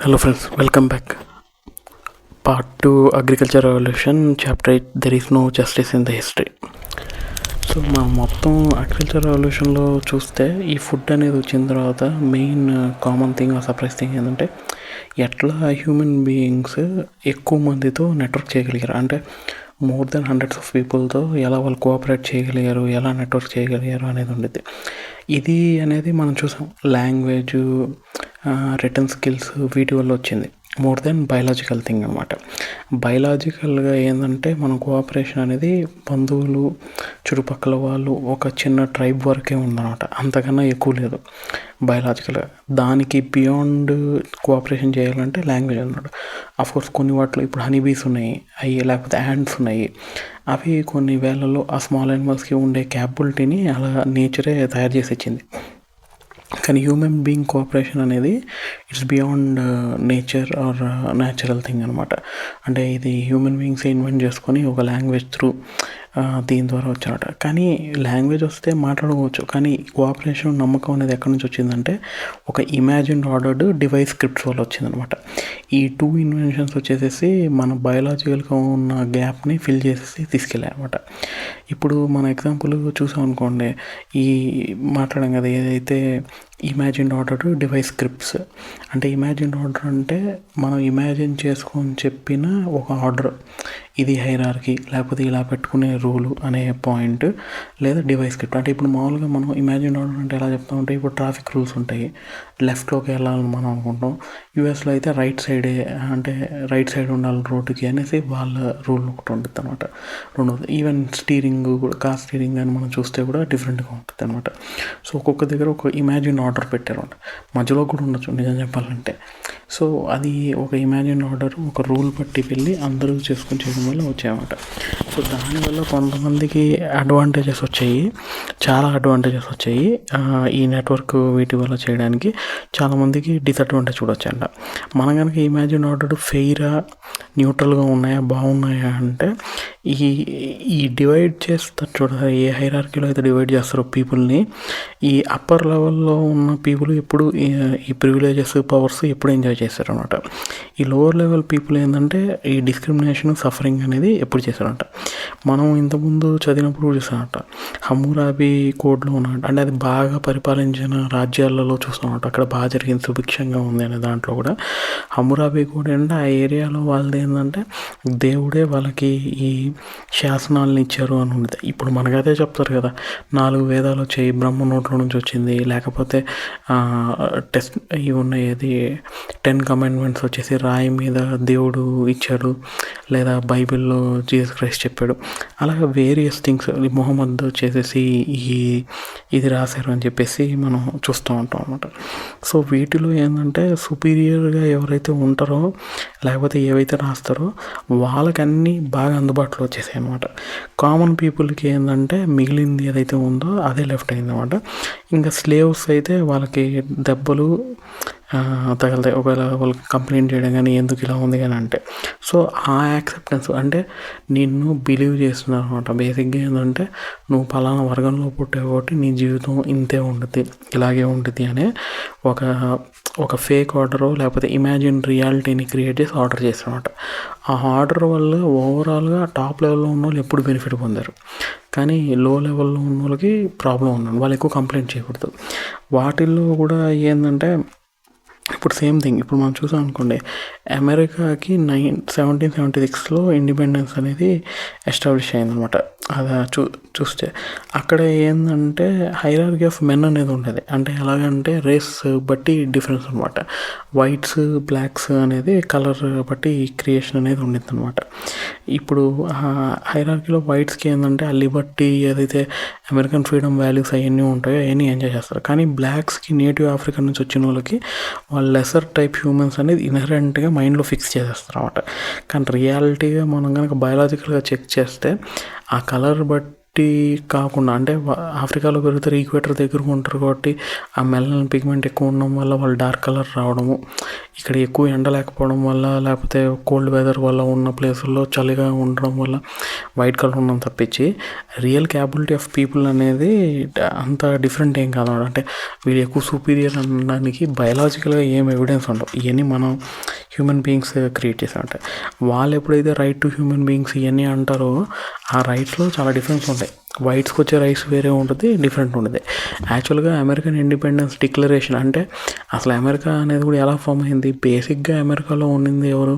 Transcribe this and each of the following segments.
Hello friends, welcome back. Part 2 Agriculture Revolution, Chapter 8 There is no justice in the history. So మనం మొత్తం agriculture రెవల్యూషన్లో చూస్తే ఈ food అనేది వచ్చిన తర్వాత main common thing surprise thing ఏంటంటే ఎట్లా హ్యూమన్ బీయింగ్స్ ఎక్కువ మందితో నెట్వర్క్ చేయగలిగారు, అంటే మోర్ దెన్ హండ్రెడ్స్ ఆఫ్ పీపుల్తో ఎలా వాళ్ళు కోఆపరేట్ చేయగలిగారు, ఎలా నెట్వర్క్ చేయగలిగారు అనేది ఉండేది. ఇది అనేది మనం చూసాం లాంగ్వేజ్, రిటర్న్ స్కిల్స్ వీటి వల్ల వచ్చింది. మోర్ దెన్ బయలాజికల్ థింగ్ అనమాట. బయలాజికల్గా ఏంటంటే మన కోఆపరేషన్ అనేది బంధువులు, చుట్టుపక్కల వాళ్ళు, ఒక చిన్న ట్రైబ్ వరకే ఉందన్నమాట, అంతకన్నా ఎక్కువ లేదు బయలాజికల్గా. దానికి బియాండ్ కోఆపరేషన్ చేయాలంటే లాంగ్వేజ్ అన్నమాట. అఫ్కోర్స్ కొన్ని వాటిలో ఇప్పుడు హనీబీస్ ఉన్నాయి, అవి లేకపోతే యాండ్స్ ఉన్నాయి, అవి కొన్ని వేళల్లో ఆ స్మాల్ యానిమల్స్కి ఉండే క్యాపబిలిటీని అలా నేచరే తయారు చేసి ఇచ్చింది. కానీ హ్యూమన్ బీయింగ్ కోఆపరేషన్ అనేది it's beyond nature or natural thing అనమాట. అంటే ఇది హ్యూమన్ బీయింగ్స్ ఇన్వెంట్ చేసుకొని ఒక లాంగ్వేజ్ త్రూ దీని ద్వారా వచ్చారట. కానీ లాంగ్వేజ్ వస్తే మాట్లాడుకోవచ్చు, కానీ కోఆపరేషన్ నమ్మకం అనేది ఎక్కడి నుంచి వచ్చిందంటే ఒక ఇమాజిన్డ్ ఆర్డర్డ్ డివైస్ స్క్రిప్ట్స్ వల్ల వచ్చిందనమాట. ఈ 2 ఇన్వెన్షన్స్ వచ్చేసేసి మన బయలాజికల్గా ఉన్న గ్యాప్ని ఫిల్ చేసేసి తీసుకెళ్ళాయి అనమాట. ఇప్పుడు మన ఎగ్జాంపుల్ చూసాం అనుకోండి, ఈ మాట్లాడాం కదా ఏదైతే ఇమాజిన్డ్ ఆర్డర్ డివైస్ స్క్రిప్ట్స్ అంటే, ఇమాజిన్డ్ ఆర్డర్ అంటే మనం ఇమాజిన్ చేసుకొని చెప్పిన ఒక ఆర్డర్, ఇది హైరార్కీ లేకపోతే ఇలా పెట్టుకునే రూలు అనే పాయింట్, లేదా డివైస్ స్క్రిప్ట్. అంటే ఇప్పుడు మామూలుగా మనం ఇమాజిన్డ్ ఆర్డర్ అంటే ఎలా చెప్తామంటే, ఇప్పుడు ట్రాఫిక్ రూల్స్ ఉంటాయి, లెఫ్ట్లోకి వెళ్ళాలని మనం అనుకుంటాం. యూఎస్లో అయితే రైట్ సైడే, అంటే రైట్ సైడ్ ఉండాలి రోడ్డుకి అనేసి వాళ్ళ రూల్ ఒకటి ఉంటుంది అనమాట. రెండోది ఈవెన్ స్టీరింగ్ కూడా, కార్ స్టీరింగ్ అని మనం చూస్తే కూడా డిఫరెంట్గా ఉంటుంది అనమాట. సో ఒక్కొక్క దగ్గర ఒక ఇమాజిన్ ఆర్డర్ పెట్టారు, మధ్యలో కూడా ఉండొచ్చు నిజం చెప్పాలంటే. సో అది ఒక ఇమాజిన్ ఆర్డర్, ఒక రూల్ బట్టి వెళ్ళి అందరూ చేసుకొని చేయడం వల్ల వచ్చాయన్నమాట. సో దానివల్ల కొంతమందికి అడ్వాంటేజెస్ వచ్చాయి, చాలా అడ్వాంటేజెస్ వచ్చాయి. ఈ నెట్వర్క్ వీటి వల్ల చేయడానికి చాలామందికి డిసడ్వాంటేజ్ కూడా వచ్చాయంట. మనం కనుక ఇమాజిన్ ఆర్డర్ ఫెయిరా, న్యూట్రల్గా ఉన్నాయా, బాగున్నాయా అంటే, ఈ డివైడ్ చేస్తారు చూడాలి, ఏ హైరార్కీలో అయితే డివైడ్ చేస్తారో పీపుల్ని, ఈ అప్పర్ లెవెల్లో ఉన్న పీపుల్ ఎప్పుడు ఈ ప్రివిలేజెస్, పవర్స్ ఎప్పుడు ఎంజాయ్ చేస్తారు అనమాట. ఈ లోవర్ లెవెల్ పీపుల్ ఏంటంటే ఈ డిస్క్రిమినేషన్, సఫరింగ్ అనేది ఎప్పుడు చేశారంట. మనం ఇంతకుముందు చదివినప్పుడు చూసామంట, హమ్మురాబీ కోడ్లో ఉన్నట్టు, అంటే అది బాగా పరిపాలించిన రాజ్యాలలో చూస్తామంట, అక్కడ బాగా జరిగింది, సుభిక్షంగా ఉంది అనే దాంట్లో కూడా హమ్మురాబీ కోడ్ అంటే ఆ ఏరియాలో వాళ్ళది ఏంటంటే దేవుడే వాళ్ళకి ఈ శాసనాలను ఇచ్చారు అని ఉంది. ఇప్పుడు మనకైతే చెప్తారు కదా, 4 వేదాలు వచ్చాయి, బ్రహ్మ నోట్లో నుంచి వచ్చింది, లేకపోతే టెస్ట్ ఇవి ఉన్నాయి, ఏది 10 కమాండ్మెంట్స్ వచ్చేసి రాయి మీద దేవుడు ఇచ్చాడు, లేదా బైబిల్లో జీసస్ క్రైస్ట్ చెప్పాడు, అలాగే వేరియస్ థింగ్స్ మొహమ్మద్ వచ్చేసేసి ఇది రాశారు అని చెప్పేసి మనం చూస్తూ ఉంటాం అనమాట. సో వీటిలో ఏంటంటే సుపీరియర్గా ఎవరైతే ఉంటారో, లేకపోతే ఏవైతే రాస్తారో వాళ్ళకి అన్నీ బాగా అందుబాటులో వచ్చేసాయి అనమాట. కామన్ పీపుల్కి ఏంటంటే మిగిలింది ఏదైతే ఉందో అదే లెఫ్ట్ అయింది అనమాట. ఇంకా స్లేవ్స్ అయితే వాళ్ళకి దెబ్బలు తగలుతాయి ఒకవేళ వాళ్ళకి కంప్లైంట్ చేయడం కానీ, ఎందుకు ఇలా ఉంది కానీ అంటే. సో ఆ యాక్సెప్టెన్స్ అంటే నిన్ను బిలీవ్ చేస్తున్నారు అనమాట. బేసిక్గా ఏంటంటే నువ్వు పలానా వర్గంలో పుట్టావు కాబట్టి నీ జీవితం ఇంతే ఉంటుంది, ఇలాగే ఉంటుంది అనే ఒక ఫేక్ ఆర్డర్ లేకపోతే ఇమాజిన్ రియాలిటీని క్రియేట్ చేసి ఆర్డర్ చేస్తారు అనమాట. ఆ ఆర్డర్ వల్ల ఓవరాల్గా టాప్ లెవెల్లో ఉన్న వాళ్ళు ఎప్పుడు బెనిఫిట్ పొందారు, కానీ లో లెవెల్లో ఉన్న వాళ్ళకి ప్రాబ్లం ఉన్నాడు, వాళ్ళు ఎక్కువ కంప్లైంట్ చేయకూడదు. వాటిల్లో కూడా ఏంటంటే ఇప్పుడు సేమ్ థింగ్, ఇప్పుడు మనం చూసాం అనుకోండి, అమెరికాకి 1776లో ఇండిపెండెన్స్ అనేది ఎస్టాబ్లిష్ అయిందనమాట. అది చూస్తే అక్కడ ఏంటంటే హైరార్కీ ఆఫ్ మెన్ అనేది ఉండేది. అంటే ఎలాగంటే రేస్ బట్టి డిఫరెన్స్ అనమాట. వైట్స్, బ్లాక్స్ అనేది కలర్ బట్టి క్రియేషన్ అనేది ఉండింది అనమాట. ఇప్పుడు హైరార్కీలో వైట్స్కి ఏంటంటే ఆ లిబర్టీ, ఏదైతే అమెరికన్ ఫ్రీడమ్ వాల్యూస్ అవన్నీ ఉంటాయో అవన్నీ ఎంజాయ్ చేస్తారు. కానీ బ్లాక్స్కి, నేటివ్ ఆఫ్రికా నుంచి వచ్చిన వాళ్ళకి వాళ్ళు లెసర్ టైప్ హ్యూమన్స్ అనేది ఇన్హరెంట్గా మైండ్లో ఫిక్స్ చేసేస్తారు అనమాట. కానీ రియాలిటీగా మనం కనుక బయాలజికల్గా చెక్ చేస్తే ఆ కలర్ బట్టి కాకుండా అంటే ఆఫ్రికాలో పెరుగుతారు, ఈక్వేటర్ దగ్గర ఉంటారు కాబట్టి ఆ మెలనిన్ పిగ్మెంట్ ఎక్కువ ఉండడం వల్ల వాళ్ళు డార్క్ కలర్ రావడము, ఇక్కడ ఎక్కువ ఎండ లేకపోవడం వల్ల లేకపోతే కోల్డ్ వెదర్ వల్ల ఉన్న ప్లేసుల్లో చలిగా ఉండడం వల్ల వైట్ కలర్ ఉండడం తప్పించి రియల్ క్యాపబిలిటీ ఆఫ్ పీపుల్ అనేది అంత డిఫరెంట్ ఏం కాదు. అంటే వీళ్ళు ఎక్కువ సూపీరియర్ అనడానికి బయలాజికల్గా ఏం ఎవిడెన్స్ ఉండవు. ఇవన్నీ మనం హ్యూమన్ బీయింగ్స్ క్రియేట్ చేసాం. అంటే వాళ్ళు ఎప్పుడైతే రైట్ టు హ్యూమన్ బీయింగ్స్ ఇవన్నీ అంటారో ఆ రైట్స్లో చాలా డిఫరెన్స్ ఉంటాయి. వైట్స్కి వచ్చే రైట్స్ వేరే ఉంటుంది, డిఫరెంట్ ఉంటుంది. యాక్చువల్గా అమెరికన్ ఇండిపెండెన్స్ డిక్లరేషన్ అంటే అసలు అమెరికా అనేది కూడా ఎలా ఫామ్ అయింది, బేసిక్గా అమెరికాలో ఉండింది ఎవరు,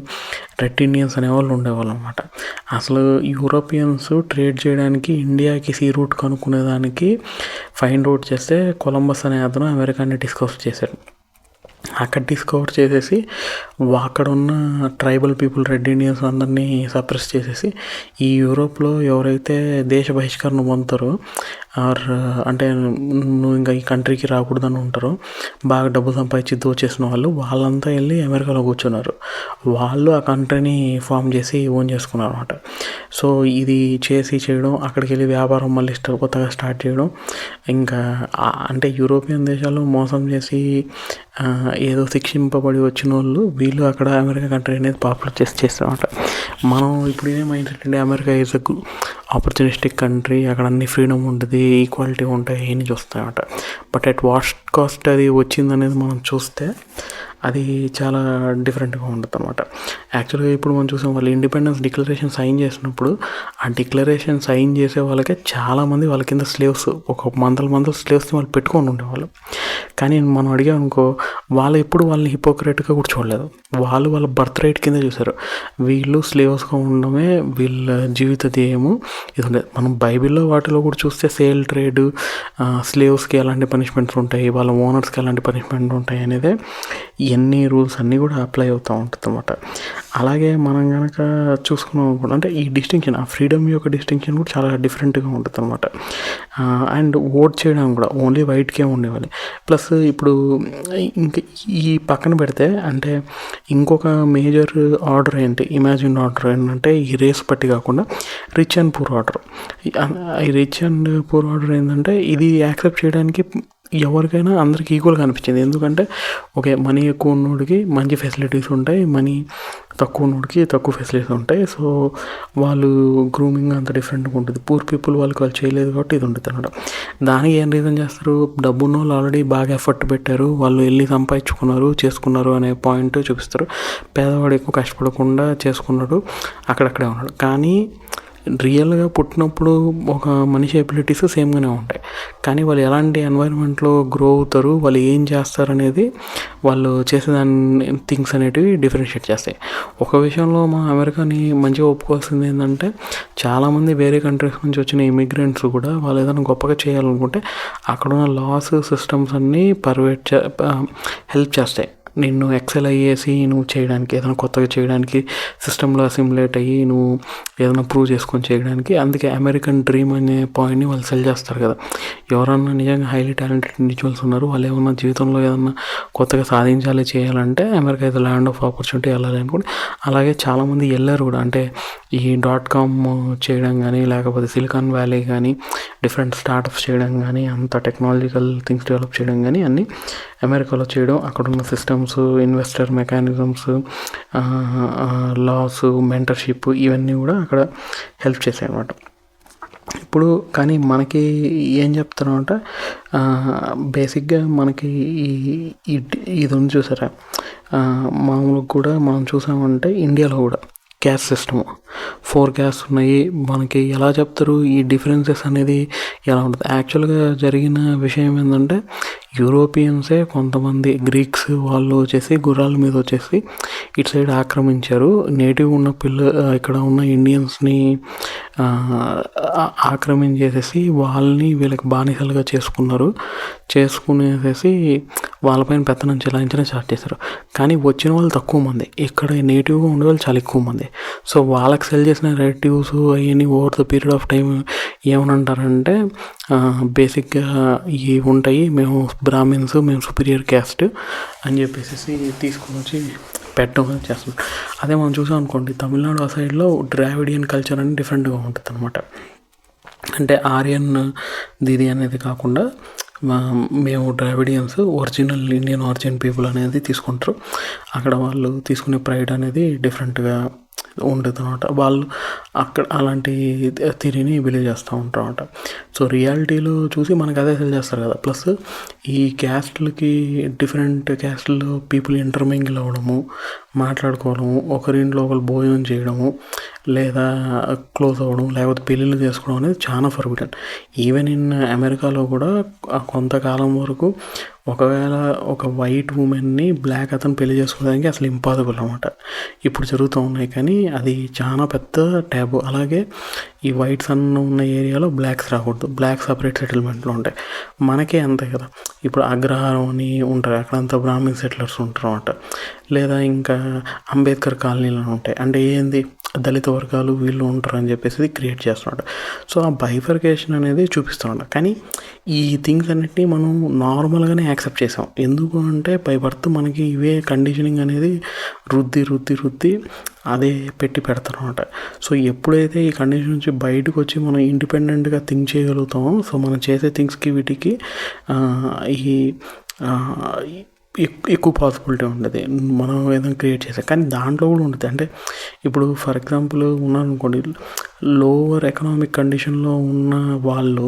రెడ్ ఇండియన్స్ అనేవాళ్ళు ఉండేవాళ్ళు అనమాట. అసలు యూరోపియన్స్ ట్రేడ్ చేయడానికి ఇండియాకి సీ రూట్ కనుక్కునేదానికి ఫైండ్ అవుట్ చేస్తే కొలంబస్ అనే అతను అమెరికాని డిస్కవర్ చేశాడు. అక్కడ డిస్కవర్ చేసేసి అక్కడ ఉన్న ట్రైబల్ పీపుల్ రెడ్ ఇండియన్స్ అందరినీ సప్రెస్ చేసేసి ఈ యూరోప్లో ఎవరైతే దేశ బహిష్కరణ పొందుతారో ఆర్ అంటే నువ్వు ఇంకా ఈ కంట్రీకి రాకూడదని ఉంటారో, బాగా డబ్బు సంపాదించి దోచేసిన వాళ్ళంతా వెళ్ళి అమెరికాలో కూర్చున్నారు. వాళ్ళు ఆ కంట్రీని ఫామ్ చేసి ఓన్ చేసుకున్నారు అనమాట. సో ఇది చేయడం, అక్కడికి వెళ్ళి వ్యాపారం మళ్ళీ కొత్తగా స్టార్ట్ చేయడం, ఇంకా అంటే యూరోపియన్ దేశాలు మోసం చేసి ఏదో శిక్షింపబడి వచ్చిన వీళ్ళు అక్కడ అమెరికా కంట్రీ అనేది పాపులర్ చేస్తారన్నమాట. మనం ఇప్పుడు ఇదే మైండ్ సెట్ అండి, America is a opportunistic country, అక్కడ అన్ని ఫ్రీడమ్ ఉంటుంది, ఈక్వాలిటీ ఉంటాయి, ఏమి చూస్తాయన్నమాట. బట్ అట్ వాట్ కాస్ట్ అది వచ్చిందనేది మనం చూస్తే అది చాలా డిఫరెంట్గా ఉంటుంది అనమాట. యాక్చువల్గా ఇప్పుడు మనం చూసాం, వాళ్ళు ఇండిపెండెన్స్ డిక్లరేషన్ సైన్ చేసినప్పుడు ఆ డిక్లరేషన్ సైన్ చేసే వాళ్ళకే చాలామంది వాళ్ళ కింద స్లేవ్స్, ఒక మందల స్లేవ్స్ని వాళ్ళు పెట్టుకొని ఉండేవాళ్ళు. కానీ మనం అడిగామనుకో, వాళ్ళు ఎప్పుడు వాళ్ళని హిపోక్రెట్గా కూడా చూడలేదు. వాళ్ళ బర్త్ రైట్ కింద చూశారు. వీళ్ళు స్లేవ్స్గా ఉండడమే వీళ్ళ జీవిత ధ్యేయము. ఇది ఉండేది. మనం బైబిల్లో వాటిలో కూడా చూస్తే సేల్ ట్రేడ్, స్లేవ్స్కి ఎలాంటి పనిష్మెంట్స్ ఉంటాయి, వాళ్ళ ఓనర్స్కి ఎలాంటి పనిష్మెంట్ ఉంటాయి అనేది ఇవన్నీ రూల్స్ అన్నీ కూడా అప్లై అవుతూ ఉంటుంది అన్నమాట. అలాగే మనం కనుక చూసుకున్నాం అనుకోండి, అంటే ఈ డిస్టింక్షన్, ఆ ఫ్రీడమ్ యొక్క డిస్టింక్షన్ కూడా చాలా డిఫరెంట్గా ఉంటుంది అనమాట. అండ్ ఓట్ చేయడం కూడా ఓన్లీ వైట్కే ఉండేవాళ్ళు. ప్లస్ ఇప్పుడు ఇంకా ఈ పక్కన పెడితే అంటే ఇంకొక మేజర్ ఆర్డర్ ఏంటి, ఇమాజిన్ ఆర్డర్ ఏంటంటే ఈ రేస్ బట్టి కాకుండా రిచ్ అండ్ పూర్ ఆర్డర్. ఈ రిచ్ అండ్ పూర్ ఆర్డర్ ఏంటంటే ఇది యాక్సెప్ట్ చేయడానికి ఎవరికైనా అందరికి ఈక్వల్గా అనిపించింది. ఎందుకంటే ఓకే, మనీ ఎక్కువ ఉన్నోడికి మంచి ఫెసిలిటీస్ ఉంటాయి, మనీ తక్కువ ఉన్నోడికి తక్కువ ఫెసిలిటీస్ ఉంటాయి. సో వాళ్ళు గ్రూమింగ్ అంత డిఫరెంట్గా ఉంటుంది. పూర్ పీపుల్ వాళ్ళు చేయలేదు కాబట్టి ఇది ఉంటుంది అనమాట. దానికి ఏం రీజన్ చేస్తారు, డబ్బున్న వాళ్ళు ఆల్రెడీ బాగా ఎఫర్ట్ పెట్టారు, వాళ్ళు వెళ్ళి సంపాదించుకున్నారు, చేసుకున్నారు అనే పాయింట్ చూపిస్తారు. పేదవాడు ఎక్కువ కష్టపడకుండా చేసుకున్నాడు, అక్కడక్కడే ఉన్నాడు. కానీ రియల్గా పుట్టినప్పుడు ఒక మనిషి ఎబిలిటీస్ సేమ్గానే ఉంటాయి. కానీ వాళ్ళు ఎలాంటి ఎన్వైరన్మెంట్లో గ్రో అవుతారు, వాళ్ళు ఏం చేస్తారు అనేది, వాళ్ళు చేసేదాన్ని థింగ్స్ అనేటివి డిఫరెన్షియేట్ చేస్తాయి. ఒక విషయంలో మా అమెరికాని మంచిగా ఒప్పుకోవాల్సింది ఏంటంటే, చాలామంది వేరే కంట్రీస్ నుంచి వచ్చిన ఇమిగ్రెంట్స్ కూడా వాళ్ళు ఏదైనా గొప్పగా చేయాలనుకుంటే అక్కడున్న లాస్ సిస్టమ్స్ అన్నీ హెల్ప్ చేస్తాయి. నిన్ను ఎక్సెల్ అయ్యేసి నువ్వు చేయడానికి, ఏదైనా కొత్తగా చేయడానికి, సిస్టంలో అసిమ్యులేట్ అయ్యి నువ్వు ఏదైనా ప్రూవ్ చేసుకొని చేయడానికి. అందుకే అమెరికన్ డ్రీమ్ అనే పాయింట్ని వాళ్ళు సెల్ చేస్తారు కదా. ఎవరన్నా నిజంగా హైలీ టాలెంటెడ్ ఇండివిజువల్స్ ఉన్నారు, వాళ్ళు ఏమన్నా జీవితంలో ఏదన్నా కొత్తగా సాధించాలి, చేయాలంటే అమెరికా అయితే ల్యాండ్ ఆఫ్ ఆపర్చునిటీ వెళ్ళాలి అనుకోండి. అలాగే చాలామంది వెళ్ళారు కూడా. అంటే ఈ .com చేయడం కానీ, లేకపోతే సిలికాన్ వ్యాలీ కానీ, డిఫరెంట్ స్టార్టప్స్ చేయడం కానీ, అంత టెక్నాలజికల్ థింగ్స్ డెవలప్ చేయడం కానీ అన్నీ అమెరికాలో చేయడం, అక్కడున్న systems, investor mechanisms, laws, mentorship ఇవన్నీ కూడా అక్కడ హెల్ప్ చేశాయి అన్నమాట. ఇప్పుడు కానీ మనకి ఏం చెప్తున్నామంటే, బేసిక్గా మనకి ఇది ఉంది చూసారా, మామూలుగా కూడా మనం చూసామంటే ఇండియాలో కూడా క్యాస్ట్ సిస్టము 4 క్యాస్ట్ ఉన్నాయి. మనకి ఎలా చెప్తారు ఈ డిఫరెన్సెస్ అనేది ఎలా ఉంటుంది? యాక్చువల్గా జరిగిన విషయం ఏంటంటే, యూరోపియన్సే కొంతమంది గ్రీక్స్ వాళ్ళు వచ్చేసి గుర్రాల మీద వచ్చేసి ఇటు సైడ్ ఆక్రమించారు. నేటివ్ ఉన్న ఇక్కడ ఉన్న ఇండియన్స్ని ఆక్రమించేసేసి వాళ్ళని వీళ్ళకి బానిసలుగా చేసుకునేసేసి వాళ్ళపైన పెత్తనం చెలాయించడం స్టార్ట్ చేశారు. కానీ వచ్చిన వాళ్ళు తక్కువ మంది, ఇక్కడ నేటివ్గా ఉండే వాళ్ళు చాలా ఎక్కువ మంది. సో వాళ్ళకి సెల్ చేసిన రిలేటివ్స్ అవన్నీ over the period of time ఏమనంటారంటే, బేసిక్గా ఇవి ఉంటాయి, మేము బ్రాహ్మిన్స్, మేము సుపీరియర్ క్యాస్ట్ అని చెప్పేసి తీసుకొని వచ్చి పెట్టడం చేస్తున్నాం. అదే మనం చూసాం అనుకోండి, తమిళనాడు ఆ సైడ్లో ద్రావిడియన్ కల్చర్ అని డిఫరెంట్గా ఉంటుంది అనమాట. అంటే ఆర్యన్ దీది అనేది కాకుండా మేము ద్రావిడియన్స్ ఒరిజినల్ ఇండియన్ ఆరిజిన్ పీపుల్ అనేది తీసుకుంటారు. అక్కడ వాళ్ళు తీసుకునే ప్రైడ్ అనేది డిఫరెంట్గా ఉంటుంది అనమాట. వాళ్ళు అక్కడ అలాంటి థిరీని బిలీవ్ చేస్తూ ఉంటారు అనమాట. సో రియాలిటీలో చూసి మనకు అదే సెల్ చేస్తారు కదా. ప్లస్ ఈ క్యాస్ట్లకి డిఫరెంట్ క్యాస్ట్లో పీపుల్ ఇంటర్మింగిల్ అవ్వడము, మాట్లాడుకోవడము, ఒకరింట్లో ఒకరు భోజనం చేయడము, లేదా క్లోజ్ అవ్వడం, లేకపోతే పెళ్ళిళ్ళు చేసుకోవడం అనేది చాలా ఫర్బిడెన్. ఈవెన్ ఇన్ అమెరికాలో కూడా కొంతకాలం వరకు ఒకవేళ ఒక వైట్ ఉమెన్ని బ్లాక్ అతను పెళ్లి చేసుకోవడానికి అసలు ఇంపాసిబుల్ అనమాట. ఇప్పుడు జరుగుతూ ఉన్నాయి, కానీ అది చాలా పెద్ద ట్యాబు. అలాగే ఈ వైట్స్ అన్న ఉన్న ఏరియాలో బ్లాక్స్ రాకూడదు, బ్లాక్ సపరేట్ సెటిల్మెంట్లో ఉంటాయి. మనకే అంతే కదా. ఇప్పుడు అగ్రహారం అని ఉంటారు, అక్కడంతా బ్రాహ్మిన్ సెటిలర్స్ ఉంటారు అనమాట. లేదా ఇంకా అంబేద్కర్ కాలనీలు ఉంటాయి, అంటే ఏంది దళిత వర్గాలు వీళ్ళు ఉంటారు అని చెప్పేసి క్రియేట్ చేస్తున్నాడు. సో ఆ బైఫర్కేషన్ అనేది చూపిస్తున్నాడు. కానీ ఈ థింగ్స్ అన్నిటినీ మనం నార్మల్గానే యాక్సెప్ట్ చేసాం. ఎందుకు అంటే బై బర్త్ మనకి ఇవే కండిషనింగ్ అనేది రుద్ది అదే పెట్టి పెడతారనమాట. సో ఎప్పుడైతే ఈ కండిషన్ నుంచి బయటకు వచ్చి మనం ఇండిపెండెంట్గా థింక్ చేయగలుగుతామో, సో మనం చేసే థింగ్స్కి వీటికి ఈ ఎక్కువ పాసిబిలిటీ ఉంటుంది మనం ఏదైనా క్రియేట్ చేసాం. కానీ దాంట్లో కూడా ఉంటుంది. అంటే ఇప్పుడు ఫర్ ఎగ్జాంపుల్ ఉన్నారనుకోండి, లోవర్ ఎకనామిక్ కండిషన్లో ఉన్న వాళ్ళు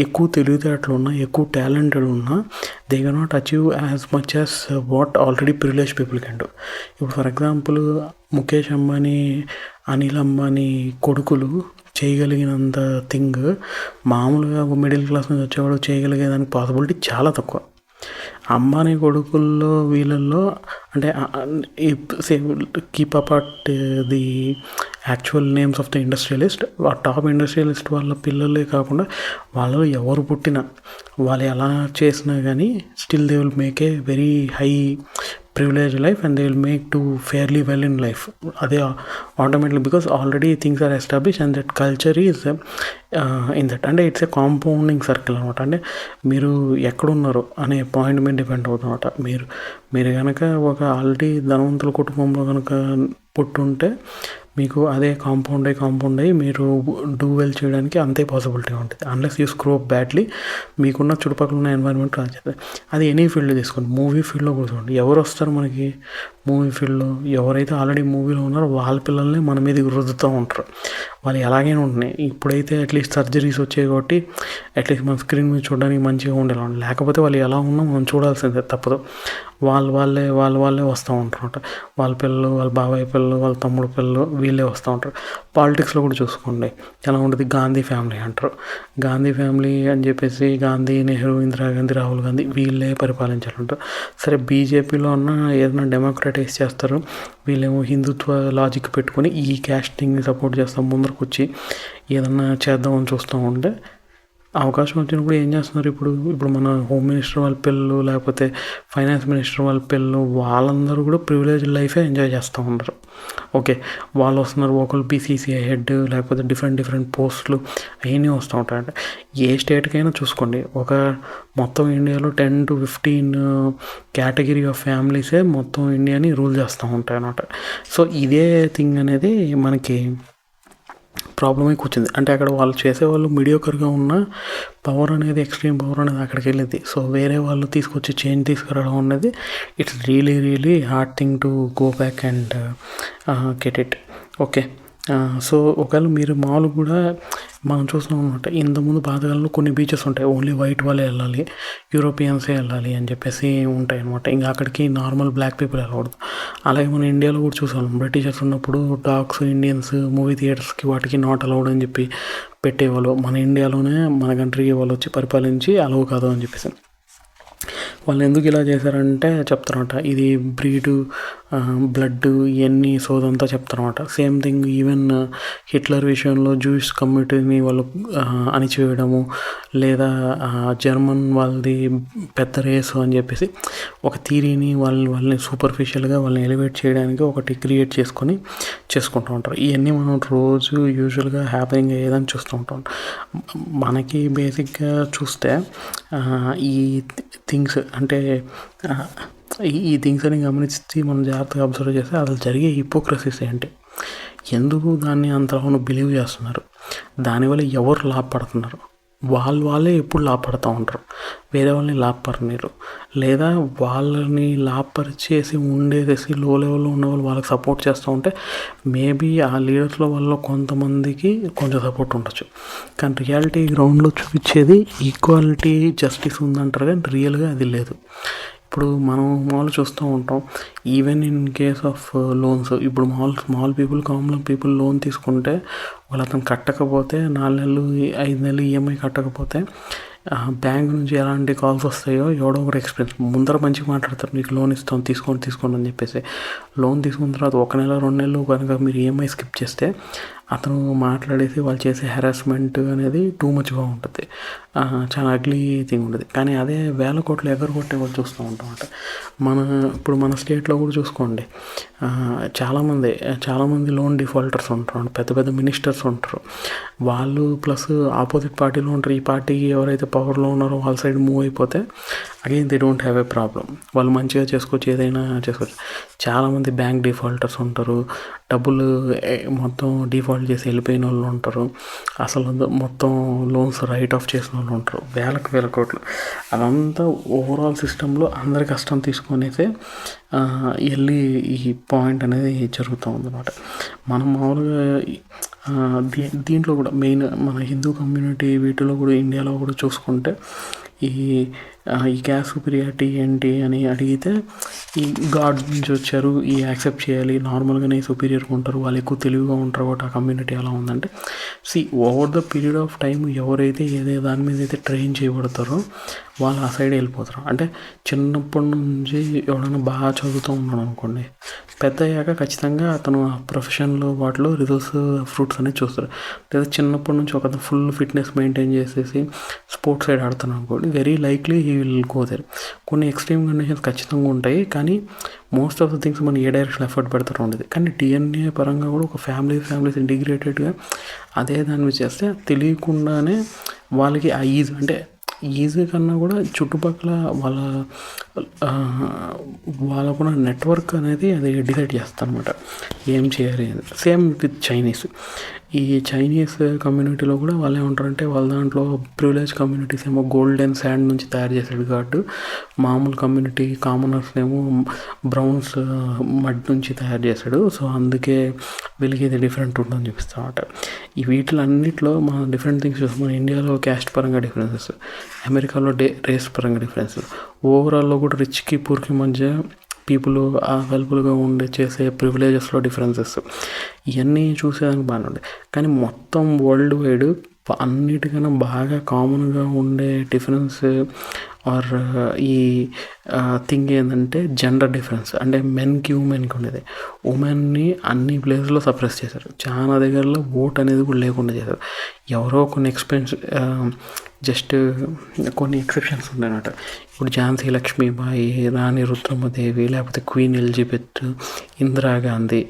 ఎక్కువ తెలివితేటలు ఉన్నా, ఎక్కువ టాలెంటెడ్ ఉన్నా, they cannot achieve as much as what already privilege people can do. ఇప్పుడు ఫర్ ఎగ్జాంపుల్ ముఖేష్ అంబానీ, అనిల్ అంబానీ కొడుకులు చేయగలిగినంత థింగ్ మామూలుగా మిడిల్ క్లాస్ నుంచి వచ్చేవాడు చేయగలిగేదానికి పాసిబిలిటీ చాలా తక్కువ. అంబానీ కొడుకుల్లో వీళ్ళల్లో అంటే keep apart the actual names of the industrialist, ఆ టాప్ ఇండస్ట్రియలిస్ట్ వాళ్ళ పిల్లలే కాకుండా వాళ్ళు ఎవరు పుట్టినా వాళ్ళు ఎలా చేసినా కానీ still they will make a very high privilege life and they will make to fairly well in life. అదే automatically because already things are establish and that culture is in that. అంటే ఇట్స్ ఏ కాంపౌండింగ్ సర్కిల్ అనమాట. అంటే మీరు ఎక్కడున్నారు అనే point మీద depend అవుతుందన్నమాట. మీరు కనుక ఒక ఆల్రెడీ ధనవంతుల కుటుంబంలో కనుక పుట్టుంటే మీకు అదే కాంపౌండ్ అయ్యి మీరు డూ వెల్ చేయడానికి అంతే పాసిబిలిటీ ఉంటుంది. అన్లెస్ యూ స్క్రో అప్ బ్యాడ్లీ, మీకున్న చుట్టుపక్కల ఉన్న ఎన్వైరన్మెంట్ రాజేస్తుంది. అది ఎనీ ఫీల్డ్ తీసుకోండి, మూవీ ఫీల్డ్లో కూడా చూడండి. ఎవరు వస్తారు మనకి మూవీ ఫీల్డ్లో? ఎవరైతే ఆల్రెడీ మూవీలో ఉన్నారో వాళ్ళ పిల్లల్ని మన మీద రుద్దుతూ ఉంటారు. వాళ్ళు ఎలాగైనా ఉంటున్నాయి. ఇప్పుడైతే అట్లీస్ట్ సర్జరీస్ వచ్చాయి కాబట్టి అట్లీస్ట్ మన స్క్రీన్ మీద చూడడానికి మంచిగా ఉండేలా, లేకపోతే వాళ్ళు ఎలా ఉన్నా మనం చూడాల్సిందే తప్పదు. వాళ్ళే వస్తూ ఉంటారు. వాళ్ళ పిల్లలు, వాళ్ళ బాబాయ్ పిల్లలు, వాళ్ళ తమ్ముడు పిల్లలు వీళ్ళే వస్తూ ఉంటారు. పాలిటిక్స్లో కూడా చూసుకోండి ఎలా ఉంటుంది. గాంధీ ఫ్యామిలీ అంటారు. గాంధీ ఫ్యామిలీ అని చెప్పేసి గాంధీ, నెహ్రూ, ఇందిరాగాంధీ, రాహుల్ గాంధీ వీళ్ళే పరిపాలించాలంటారు. సరే బీజేపీలో ఉన్న ఏదైనా డెమోక్రటైజ్ చేస్తారు, వీళ్ళేమో హిందుత్వ లాజిక్ పెట్టుకొని ఈ క్యాస్టింగ్ని సపోర్ట్ చేస్తాం, ముందరకు వచ్చి ఏదన్నా చేద్దామని చూస్తూ ఉంటే అవకాశం వచ్చినప్పుడు ఏం చేస్తున్నారు. ఇప్పుడు మన హోమ్ మినిస్టర్ వాళ్ళ పిల్లలు, లేకపోతే ఫైనాన్స్ మినిస్టర్ వాళ్ళ పిల్లలు, వాళ్ళందరూ కూడా ప్రివిలేజ్ లైఫే ఎంజాయ్ చేస్తూ ఉన్నారు. ఓకే, వాళ్ళు వస్తున్నారు. ఒకళ్ళు PCCI హెడ్, లేకపోతే డిఫరెంట్ పోస్టులు అవన్నీ వస్తూ ఉంటాయి. అంటే ఏ స్టేట్కైనా చూసుకోండి, ఒక మొత్తం ఇండియాలో 10 to 15 కేటగిరీ ఆఫ్ ఫ్యామిలీసే మొత్తం ఇండియాని రూల్ చేస్తూ ఉంటాయి అన్నమాట. సో ఇదే థింగ్ అనేది మనకి ప్రాబ్లమే కూర్చుంది. అంటే అక్కడ వాళ్ళు చేసేవాళ్ళు మీడియోకర్గా ఉన్న పవర్ అనేది, ఎక్స్ట్రీమ్ పవర్ అనేది అక్కడికి వెళ్ళింది. సో వేరే వాళ్ళు తీసుకొచ్చి చేంజ్ తీసుకురావడం అనేది it's really hard thing to go back and get it. Okay, so ఒకవేళ మీరు మామూలు కూడా మనం చూస్తున్నాం అనమాట. ఇంతకుముందు పాతకాలంలో కొన్ని బీచెస్ ఉంటాయి, ఓన్లీ వైట్ వాళ్ళే వెళ్ళాలి, యూరోపియన్సే వెళ్ళాలి అని చెప్పేసి ఉంటాయి అనమాట. ఇంకా అక్కడికి నార్మల్ బ్లాక్ పీపుల్ వెళ్ళకూడదు. అలాగే మన ఇండియాలో కూడా చూసాం, బ్రిటిషర్స్ ఉన్నప్పుడు డాగ్స్, ఇండియన్స్ మూవీ థియేటర్స్కి వాటికి నాట్ అలౌడ్ అని చెప్పి పెట్టేవాళ్ళు. మన ఇండియాలోనే మన కంట్రీకి వాళ్ళు వచ్చి పరిపాలించి అలౌ కాదు అని చెప్పేసి. వాళ్ళు ఎందుకు ఇలా చేశారంటే చెప్తారన్నమాట, ఇది బ్రీడు, బ్లడ్, ఇవన్నీ సోదంతా చెప్తారన్నమాట. సేమ్ థింగ్ ఈవెన్ హిట్లర్ విషయంలో జూయిష్ కమ్యూనిటీని వాళ్ళు అణిచివేయడము, లేదా జర్మన్ వాళ్ళది పెద్ద రేసు అని చెప్పేసి ఒక థీరీని వాళ్ళని సూపర్ఫిషియల్గా వాళ్ళని ఎలివేట్ చేయడానికి ఒకటి క్రియేట్ చేసుకుంటూ ఉంటారు. ఇవన్నీ మనం రోజు యూజువల్గా హ్యాపీగా అయ్యేదని చూస్తూ ఉంటాం. మనకి బేసిక్గా చూస్తే ఈ థింగ్స్ అంటే ఈ థింగ్స్ అని గమనించి మనం జాగ్రత్తగా అబ్జర్వ్ చేస్తే అసలు జరిగే హిపోక్రసీస్ ఏంటి, ఎందుకు దాన్ని అంతలోనూ బిలీవ్ చేస్తున్నారు? దానివల్ల ఎవరు లాభపడుతున్నారు? వాళ్ళే ఎప్పుడు లాభపడుతూ ఉంటారు, వేరే వాళ్ళని లాభపడనీరు. లేదా వాళ్ళని లాభపరిచేసి ఉండేసి లో లెవెల్లో ఉన్న వాళ్ళు వాళ్ళకి సపోర్ట్ చేస్తూ ఉంటే మేబీ ఆ లీడర్స్లో వల్ల కొంతమందికి కొంచెం సపోర్ట్ ఉండొచ్చు. కానీ రియాలిటీ గ్రౌండ్లో చూపించేది ఈక్వాలిటీ, జస్టిస్ ఉందంటారు, కానీ రియల్గా అది లేదు. ఇప్పుడు మనం మామూలు చూస్తూ ఉంటాం, even in case of loans, ఇప్పుడు small people, common people loan తీసుకుంటే వాళ్ళు అతను కట్టకపోతే 4 నెలలు 5 నెలలు ఈఎంఐ కట్టకపోతే బ్యాంక్ నుంచి ఎలాంటి కాల్స్ వస్తాయో ఎవడో ఒకటి ఎక్స్పీరియన్స్ ముందర మంచిగా మాట్లాడతారు, మీకు లోన్ ఇస్తాం తీసుకోండి అని చెప్పేసి. లోన్ తీసుకున్న తర్వాత 1 నెల 2 నెలలు కనుక మీరు ఈఎంఐ స్కిప్ చేస్తే అతను మాట్లాడేసి వాళ్ళు చేసే హెరాస్మెంట్ అనేది టూ మచ్గా ఉంటుంది, చాలా అగ్లీ థింగ్ ఉంటుంది. కానీ అదే వేల కోట్లు ఎగరగొట్టే వాళ్ళు చూస్తూ ఉంటాం అంటే ఇప్పుడు మన స్టేట్లో కూడా చూసుకోండి, చాలామంది లోన్ డిఫాల్టర్స్ ఉంటారు, పెద్ద పెద్ద మినిస్టర్స్ ఉంటారు. వాళ్ళు ప్లస్ ఆపోజిట్ పార్టీలో ఉంటారు. ఈ పార్టీకి ఎవరైతే పవర్లో ఉన్నారో వాళ్ళ సైడ్ మూవ్ అయిపోతే again they don't have a problem, వాళ్ళు మంచిగా చేసుకోవచ్చు, ఏదైనా చేసుకోవచ్చు. చాలామంది బ్యాంక్ డిఫాల్టర్స్ ఉంటారు, డబ్బులు మొత్తం డిఫాల్ట్ చేసి వెళ్ళిపోయిన వాళ్ళు ఉంటారు, అసలు మొత్తం లోన్స్ రైట్ ఆఫ్ చేసిన వాళ్ళు ఉంటారు, వేల కోట్లు. అదంతా ఓవరాల్ సిస్టంలో అందరి కష్టం తీసుకొనేసే వెళ్ళి ఈ పాయింట్ అనేది జరుగుతూ ఉందన్నమాట. మనం మామూలుగా దీంట్లో కూడా మెయిన్ మన హిందూ కమ్యూనిటీ వీటిలో కూడా ఇండియాలో కూడా చూసుకుంటే ఈ గ్యాస్ సుపీరియారిటీ ఏంటి అని అడిగితే ఈ గాడ్ నుంచి వచ్చారు, ఈ యాక్సెప్ట్ చేయాలి, నార్మల్గానే సుపీరియర్గా ఉంటారు, వాళ్ళు ఎక్కువ తెలివిగా ఉంటారు కాబట్టి ఆ కమ్యూనిటీ ఎలా ఉందంటే over the period of time ఎవరైతే దాని మీద అయితే ట్రైన్ చేయబడతారో వాళ్ళు ఆ సైడ్ వెళ్ళిపోతారు. అంటే చిన్నప్పటి నుంచి ఎవడైనా బాగా చదువుతూ ఉన్నాడు అనుకోండి, పెద్ద అయ్యాక ఖచ్చితంగా అతను ఆ ప్రొఫెషన్లో వాటిలో రిజల్ట్స్ ఫ్రూట్స్ అనేది చూస్తారు. లేదా చిన్నప్పటి నుంచి ఒక ఫుల్ ఫిట్నెస్ మెయింటైన్ చేసేసి స్పోర్ట్స్ సైడ్ ఆడుతాను అనుకోండి, very likely he will go there. కొన్ని ఎక్స్ట్రీమ్ కండిషన్స్ ఖచ్చితంగా ఉంటాయి, కానీ మోస్ట్ ఆఫ్ ద థింగ్స్ మనం ఏ డైరెక్షన్ ఎఫర్ట్ పెడతారు ఉండేది. కానీ డిఎన్ఏ పరంగా కూడా ఒక ఫ్యామిలీస్ ఇంటిగ్రేటెడ్గా అదే దాని మీద చేస్తే తెలియకుండానే వాళ్ళకి ఆ ఈజీ కన్నా కూడా చుట్టుపక్కల వాళ్ళకున్న నెట్వర్క్ అనేది అది డిసైడ్ చేస్తారు అనమాట ఏం చేయాలి అని. సేమ్ విత్ ఈ చైనీస్ కమ్యూనిటీలో కూడా వాళ్ళు ఏమంటారంటే వాళ్ళ దాంట్లో ప్రివిలేజ్ కమ్యూనిటీస్ ఏమో గోల్డెన్ శాండ్ నుంచి తయారు చేసాడు కాబట్టి మామూలు కమ్యూనిటీ కామనర్స్ ఏమో బ్రౌన్స్ మడ్ నుంచి తయారు చేశాడు. సో అందుకే వీళ్ళకి ఇది డిఫరెంట్ ఉంటుందని చూపిస్తా ఉంటారు. ఈ వీటిలన్నిటిలో మన డిఫరెంట్ థింగ్స్ చూస్తాం. మన ఇండియాలో క్యాస్ట్ పరంగా డిఫరెన్సెస్, అమెరికాలో రేస్ పరంగా డిఫరెన్సెస్, ఓవరాల్లో కూడా రిచ్కి పూర్కి మధ్య పీపుల్ అవైలబుల్గా చేసే ప్రివిలేజెస్లో డిఫరెన్సెస్, ఇవన్నీ చూసేదానికి బాగానే ఉంది. కానీ మొత్తం వరల్డ్ వైడ్ అన్నిటికన్నా బాగా కామన్గా ఉండే డిఫరెన్స్ ఆర్ ఈ థింగ్ ఏంటంటే జెండర్ డిఫరెన్స్. అంటే మెన్కి ఉమెన్కి ఉండేది, ఉమెన్ని అన్ని ప్లేస్లో సప్రెస్ చేశారు. చాలా దగ్గరలో ఓట్ అనేది కూడా లేకుండా చేశారు. ఎవరో కొన్ని జస్ట్ కొన్ని ఎక్సెప్షన్స్ ఉన్నాయన్నమాట. ఇప్పుడు ఝాన్సీ లక్ష్మీబాయి, రాణి రుద్రమదేవి, లేకపోతే క్వీన్ ఎలిజబెత్, ఇందిరాగాంధీ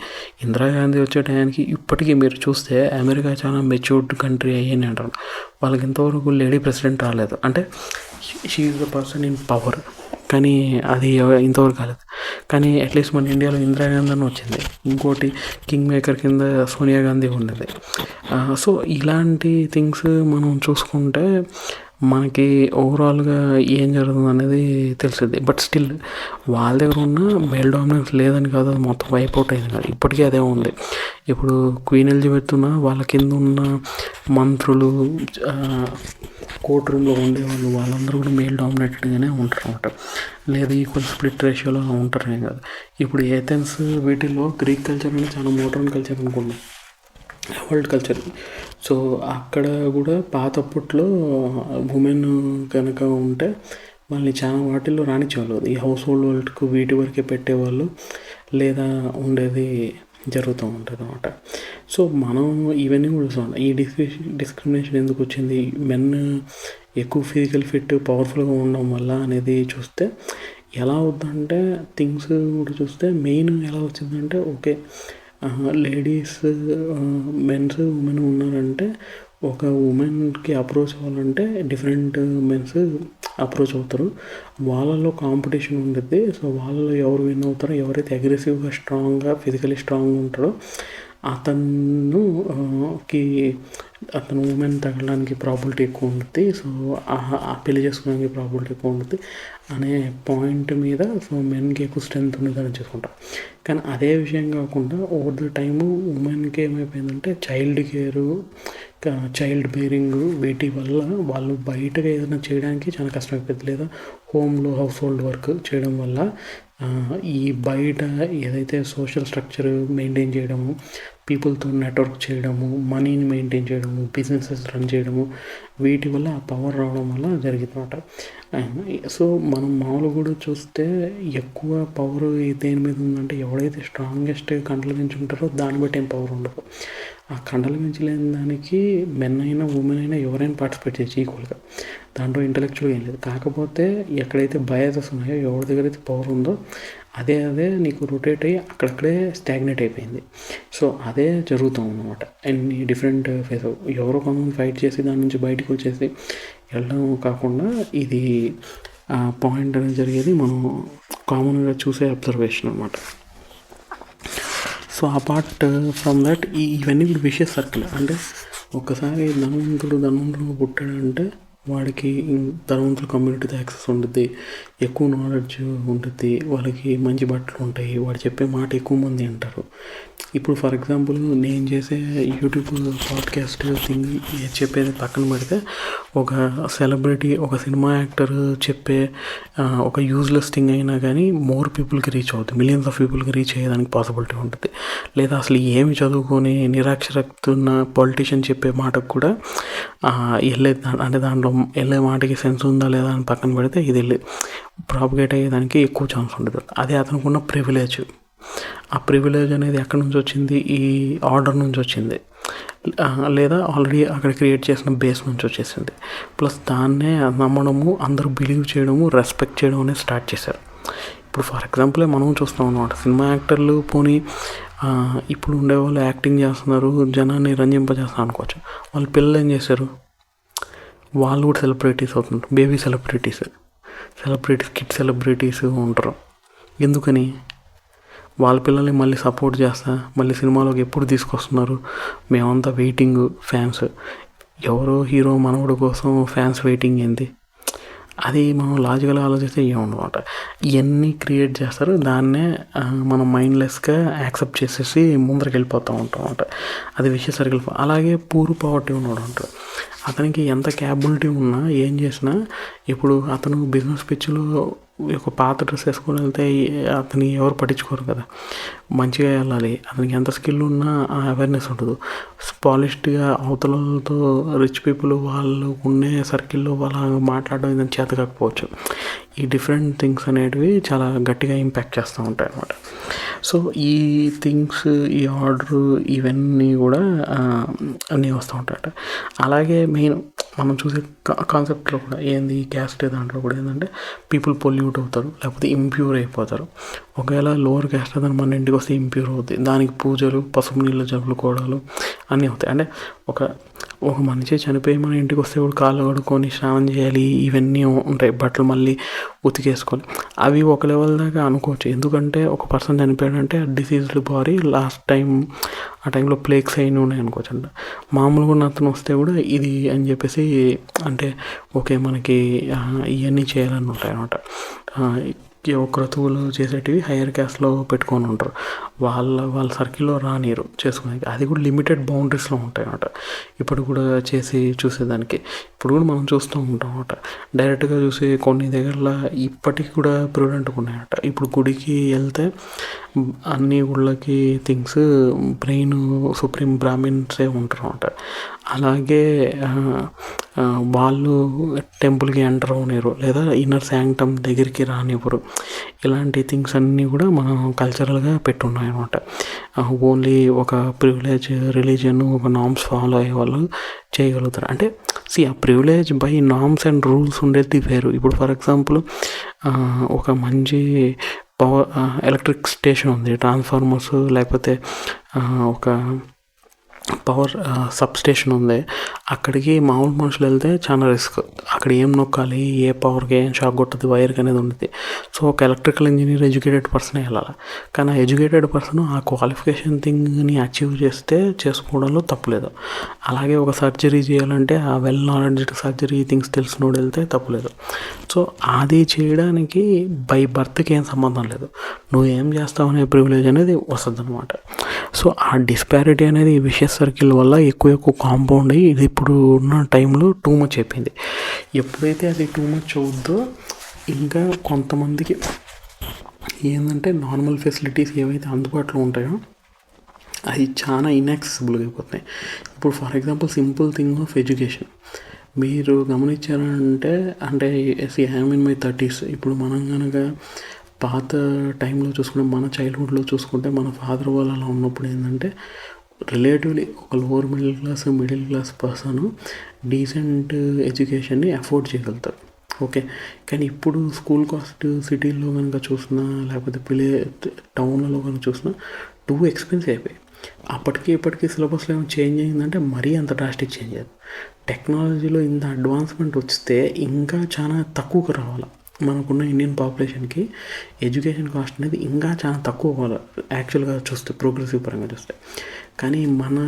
వచ్చే టయానికి ఇప్పటికీ మీరు చూస్తే అమెరికా చాలా మెచ్యూర్డ్ కంట్రీ అయ్యని అంటారు. వాళ్ళకి ఇంతవరకు లేడీ ప్రెసిడెంట్ రాలేదు. అంటే she is the person in power, కానీ అది ఇంతవరకు కాలేదు. కానీ అట్లీస్ట్ మన ఇండియాలో ఇందిరాగాంధీ అని వచ్చింది. ఇంకోటి కింగ్ మేకర్ కింద సోనియా గాంధీ ఉన్నది. సో ఇలాంటి థింగ్స్ మనం చూసుకుంటే మనకి ఓవరాల్గా ఏం జరుగుతుంది అనేది తెలిసింది. బట్ స్టిల్ వాళ్ళ దగ్గర ఉన్న మేల్ డామినెన్స్ లేదని కాదు, అది మొత్తం వైప్అవుట్ అయింది కాదు, ఇప్పటికీ అదే ఉంది. ఇప్పుడు క్వీన్ ఎలిజబెత్ ఉన్న వాళ్ళ కింద ఉన్న మంత్రులు, కోర్ట్ రూమ్లో ఉండేవాళ్ళు వాళ్ళందరూ కూడా మేల్ డామినేటెడ్గానే ఉంటారు అన్నమాట. లేదా ఈక్వల్ స్ప్లిట్ రేషియోలో ఉంటారనే కాదు. ఇప్పుడు ఏథెన్స్ వీటిలో గ్రీక్ కల్చర్ అనేది చాలా మోడర్న్ కల్చర్ అనుకున్నాం, వరల్డ్ కల్చర్. సో అక్కడ కూడా పాతప్పట్లో ఉమెన్ కనుక ఉంటే వాళ్ళని చాలా వాటిల్లో రానిచ్చేవాళ్ళు. ఈ హౌస్ హోల్డ్ వర్క్కు వీటి వరకే పెట్టేవాళ్ళు, లేదా ఉండేది జరుగుతూ ఉంటుంది అన్నమాట. సో మనం ఇవన్నీ కూడా చూస్తాం. ఈ డిస్క్రిమినేషన్ ఎందుకు వచ్చింది, మెన్ ఎక్కువ ఫిజికల్ ఫిట్ పవర్ఫుల్గా ఉండడం వల్ల అనేది చూస్తే ఎలా అవుతుందంటే థింగ్స్ కూడా చూస్తే మెయిన్ ఎలా వచ్చిందంటే ఓకే లేడీస్, మెన్స్, ఉమెన్ ఉన్నారంటే ఒక ఉమెన్కి అప్రోచ్ అవ్వాలంటే డిఫరెంట్ మెన్స్ అప్రోచ్ అవుతారు, వాళ్ళలో కాంపిటీషన్ ఉంటుంది. సో వాళ్ళలో ఎవరు విన్ అవుతారో, ఎవరైతే అగ్రెసివ్గా స్ట్రాంగ్గా ఫిజికలీ స్ట్రాంగ్గా ఉంటారో అతను కి అతను ఉమెన్ తగలడానికి ప్రాబిలిటీ ఎక్కువ ఉంటుంది. సో ఆ పెళ్లి చేసుకోవడానికి ప్రాబిలిటీ ఎక్కువ ఉంటుంది అనే పాయింట్ మీద సో మెన్కి ఎక్కువ స్ట్రెంత్ ఉండేదని చేసుకుంటారు. కానీ అదే విషయం కాకుండా ఓవర్ ద టైము ఉమెన్కి ఏమైపోయిందంటే చైల్డ్ కేరు, చైల్డ్ బేరింగ్ వీటి వల్ల వాళ్ళు బయటగా ఏదైనా చేయడానికి చాలా కష్టమైపోయింది. లేదా హోమ్లో హౌస్ హోల్డ్ వర్క్ చేయడం వల్ల ఈ బయట ఏదైతే సోషల్ స్ట్రక్చర్ మెయింటైన్ చేయడము, పీపుల్తో నెట్వర్క్ చేయడము, మనీని మెయింటైన్ చేయడము, బిజినెసెస్ రన్ చేయడము, వీటి వల్ల ఆ పవర్ రావడం వల్ల జరిగిందన్నమాట. సో మనం మామూలుగా కూడా చూస్తే ఎక్కువ పవర్ దేని మీద ఉందంటే ఎవడైతే స్ట్రాంగెస్ట్ కండలు పెంచుకుంటారో దాన్ని బట్టి ఏం పవర్ ఉండదు. ఆ కండలు పెంచలేని దానికి మెన్ అయినా ఉమెన్ అయినా ఎవరైనా పార్టిసిపేట్ చేయొచ్చు ఈక్వల్గా. దాంట్లో ఇంటలెక్చువల్గా ఏం లేదు. కాకపోతే ఎక్కడైతే బయాసెస్ ఉన్నాయో ఎవరి దగ్గర అయితే పవర్ ఉందో అదే నీకు రొటేట్ అయ్యి అక్కడక్కడే స్టాగ్నేట్ అయిపోయింది. సో అదే జరుగుతాం అన్నమాట. అండ్ ఈ డిఫరెంట్ ఫేస్ ఎవరో కొంతమంది ఫైట్ చేసి దాని నుంచి బయటకు వచ్చేసి వెళ్ళడం కాకుండా ఇది పాయింట్ అనేది జరిగేది మనం కామన్గా చూసే అబ్జర్వేషన్ అనమాట. సో అపార్ట్ ఫ్రమ్ దట్ ఇవన్నీ ఇప్పుడు విషయస్ సర్కిల్. అంటే ఒక్కసారి ధనవంతుడు పుట్టాడంటే వాడికి ధనవంతుల కమ్యూనిటీతో యాక్సెస్ ఉంటుంది, ఎక్కువ నాలెడ్జ్ ఉంటుంది, వాళ్ళకి మంచి బట్టలు ఉంటాయి, వాడు చెప్పే మాట ఎక్కువ మంది వింటారు. ఇప్పుడు ఫర్ ఎగ్జాంపుల్ నేను చేసే యూట్యూబ్ పాడ్కాస్ట్ థింగ్ చెప్పేది పక్కన పెడితే ఒక సెలబ్రిటీ, ఒక సినిమా యాక్టర్ చెప్పే ఒక యూజ్లెస్ థింగ్ అయినా కానీ మోర్ పీపుల్కి రీచ్ అవుతుంది, మిలియన్స్ ఆఫ్ పీపుల్కి రీచ్ అయ్యేదానికి పాసిబిలిటీ ఉంటుంది. లేదా అసలు ఏమి చదువుకొని నిరాక్షరతున్న పొలిటీషియన్ చెప్పే మాటకు కూడా అంటే దాంట్లో వెళ్ళే మాటకి సెన్స్ ఉందా లేదా అని పక్కన పెడితే ఇది వెళ్ళి ప్రాపగేట్ అయ్యేదానికి ఎక్కువ ఛాన్స్ ఉంటుంది. అదే అతనికి ఉన్న ప్రివిలేజ్. ఆ ప్రివిలేజ్ అనేది ఎక్కడి నుంచి వచ్చింది? ఈ ఆర్డర్ నుంచి వచ్చింది, లేదా ఆల్రెడీ అక్కడ క్రియేట్ చేసిన బేస్ నుంచి వచ్చేసింది. ప్లస్ దాన్నే నమ్మడము, అందరూ బిలీవ్ చేయడము, రెస్పెక్ట్ చేయడం అనేది స్టార్ట్ చేశారు. ఇప్పుడు ఫర్ ఎగ్జాంపుల్ మనం చూస్తాం అన్నమాట, సినిమా యాక్టర్లు పోనీ ఇప్పుడు ఉండేవాళ్ళు యాక్టింగ్ చేస్తున్నారు, జనాన్ని రంజింపజేస్తున్నారు అనుకోవచ్చు. వాళ్ళ పిల్లలు ఏం చేశారు? వాళ్ళు కూడా సెలబ్రిటీస్ అవుతున్నారు, బేబీ సెలబ్రిటీస్, కిడ్ సెలబ్రిటీస్ ఉంటారు. ఎందుకని? వాళ్ళ పిల్లల్ని మళ్ళీ సపోర్ట్ చేస్తా మళ్ళీ సినిమాలోకి ఎప్పుడు తీసుకొస్తున్నారు, మేమంతా వెయిటింగ్ ఫ్యాన్స్. ఎవరో హీరో మనవడు కోసం ఫ్యాన్స్ వెయిటింగ్ ఏంది? అది మనం లాజికల్గా ఆలోచిస్తే ఏమన్నమాట. ఇవన్నీ క్రియేట్ చేస్తారు, దాన్నే మనం మైండ్లెస్గా యాక్సెప్ట్ చేసేసి ముందరికి వెళ్ళిపోతూ ఉంటాం అన్నమాట. అది విషయ సర్కిల్. అలాగే పూర్ పావర్టీ ఉన్నాడు అంటారు. అతనికి ఎంత క్యాపబిలిటీ ఉన్నా ఏం చేసినా, ఇప్పుడు అతను బిజినెస్ పిచ్లో ఒక పాత డ్రెస్ వేసుకొని వెళ్తే అతని ఎవరు పట్టించుకోరు కదా, మంచిగా వెళ్ళాలి. అతనికి ఎంత స్కిల్ ఉన్నా ఆ అవేర్నెస్ ఉండదు. పాలిష్డ్గా అవతలతో రిచ్ పీపుల్ వాళ్ళు ఉండే సర్కిల్లో వాళ్ళ మాట్లాడడం ఏదైనా చేత కాకపోవచ్చు. ఈ డిఫరెంట్ థింగ్స్ అనేటివి చాలా గట్టిగా ఇంపాక్ట్ చేస్తూ ఉంటాయి అన్నమాట. సో ఈ థింగ్స్, ఈ ఆర్డర్, ఇవన్నీ కూడా అన్నీ వస్తూ ఉంటాయట. అలాగే మెయిన్ మనం చూసే కాన్సెప్ట్లో కూడా ఏంది, క్యాస్ట్ దాంట్లో కూడా ఏంటంటే పీపుల్ పొల్యూట్ అవుతారు, లేకపోతే ఇంప్యూర్ అయిపోతారు. ఒకవేళ లోవర్ క్యాస్ట్ అతను మన ఇంటికి వస్తే ఇంప్యూర్ అవుతుంది, దానికి పూజలు, పసుపు నీళ్ళు జల్లుకోవడాలు అన్నీ అవుతాయి. అంటే ఒక మనిషి చనిపోయి మన ఇంటికి వస్తే కూడా కాళ్ళు కడుక్కొని స్నానం చేయాలి, ఇవన్నీ ఉంటాయి. బట్టలు మళ్ళీ ఉతికేసుకోవాలి. అవి ఒక లెవెల్ దాకా అనుకోవచ్చు, ఎందుకంటే ఒక పర్సన్ చనిపోయాడంటే డిసీజ్డ్ బాడీ లాస్ట్ టైం ఆ టైంలో ప్లేగ్స్ అయిన ఉన్నాయి అనుకోవచ్చు అంట. మామూలుగా ఉన్న అతను వస్తే కూడా ఇది అని చెప్పేసి అంటే ఓకే మనకి ఇవన్నీ చేయాలని ఉంటాయి అన్నమాట. క్రతువులు చేసేటివి హైయర్ క్యాస్ట్లో పెట్టుకొని ఉంటారు, వాళ్ళ సర్కిల్లో రానిరు చేసుకునేది. అది కూడా లిమిటెడ్ బౌండరీస్లో ఉంటాయి అన్నమాట. ఇప్పుడు కూడా చూసేదానికి ఇప్పుడు కూడా మనం చూస్తూ ఉంటాం అన్నమాట. డైరెక్ట్గా చూసి కొన్ని దగ్గరలో ఇప్పటికి కూడా ప్రివెంట్గా ఉన్నాయన్నమాట. ఇప్పుడు గుడికి వెళ్తే అన్ని గుళ్ళకి థింగ్స్ బ్రెయిన్ సుప్రీం బ్రాహ్మిన్సే ఉంటారు అన్నమాట. అలాగే వాళ్ళు టెంపుల్కి ఎంటర్ అవనివ్వరు, లేదా ఇన్నర్ శాంక్టమ్ దగ్గరికి రానివ్వరు. ఇలాంటి థింగ్స్ అన్నీ కూడా మనం కల్చరల్గా పెట్టున్నాయి అన్నమాట. ఓన్లీ ఒక ప్రివిలేజ్ రిలీజియన్, ఒక నామ్స్ ఫాలో అయ్యే వాళ్ళు చేయగలుగుతారు. అంటే ఆ privilege by norms and rules ఉండేది వేరు. ఇప్పుడు ఫర్ ఎగ్జాంపుల్ ఒక మంచి ఎలక్ట్రిక్ స్టేషన్ ఉంది, ట్రాన్స్ఫార్మర్స్, లేకపోతే ఒక పవర్ సబ్స్టేషన్ ఉంది. అక్కడికి మామూలు మనుషులు వెళ్తే చాలా రిస్క్. అక్కడ ఏం నొక్కాలి, ఏ పవర్కి ఏం షాక్ కొట్టదు, వైర్కి అనేది ఉంటుంది. సో ఒక ఎలక్ట్రికల్ ఇంజనీర్ ఎడ్యుకేటెడ్ పర్సనే వెళ్ళాలి. కానీ ఆ ఎడ్యుకేటెడ్ పర్సన్ ఆ క్వాలిఫికేషన్ థింగ్ని అచీవ్ చేసుకోవడంలో తప్పులేదు. అలాగే ఒక సర్జరీ చేయాలంటే ఆ వెల్ నాలెడ్జ్డ్ సర్జరీ థింగ్స్ తెలిసినోడు వెళ్తే తప్పులేదు. సో అది చేయడానికి బై బర్త్కి ఏం సంబంధం లేదు, నువ్వు ఏం చేస్తావు అనే ప్రివిలేజ్ అనేది వస్తుంది అనమాట. సో ఆ డిస్పారిటీ అనేది ఈ విషయ సర్కిల్ వల్ల ఎక్కువ కాంపౌండ్ అయ్యి ఇది ఇప్పుడు ఉన్న టైంలో టూ మచ్ అయిపోయింది. ఎప్పుడైతే అది టూ మచ్ అవుద్దో ఇంకా కొంతమందికి ఏంటంటే నార్మల్ ఫెసిలిటీస్ ఏవైతే అందుబాటులో ఉంటాయో అవి చాలా ఇన్యాక్సెసిబుల్గా అయిపోతున్నాయి. ఇప్పుడు for example simple thing of education మీరు గమనించారంటే, అంటే ఐఎమ్ ఇన్ మై 30s. ఇప్పుడు మనం కనుక పాత టైంలో చూసుకుంటే, మన చైల్డ్హుడ్లో చూసుకుంటే, మన ఫాదర్ వాళ్ళు అలా ఉన్నప్పుడు ఏంటంటే రిలేటివ్లీ ఒక lower middle class person decent ఎడ్యుకేషన్ని అఫోర్డ్ చేయగలుగుతారు. ఓకే, కానీ ఇప్పుడు స్కూల్ కాస్ట్ సిటీల్లో కనుక చూసినా లేకపోతే టౌన్లలో కనుక చూసినా టూ ఎక్స్పెన్సివ్ అయిపోయాయి. అప్పటికి ఇప్పటికీ సిలబస్లో ఏమైనా చేంజ్ అయిందంటే మరీ అంత డ్రాస్టిక్ చేంజ్ అయ్యేది. టెక్నాలజీలో ఇంత అడ్వాన్స్మెంట్ వస్తే ఇంకా చాలా తక్కువకు రావాలి. మనకున్న ఇండియన్ పాపులేషన్కి ఎడ్యుకేషన్ కాస్ట్ అనేది ఇంకా చాలా తక్కువ అవ్వాలి యాక్చువల్గా చూస్తే, ప్రోగ్రెసివ్ పరంగా చూస్తే. కానీ మన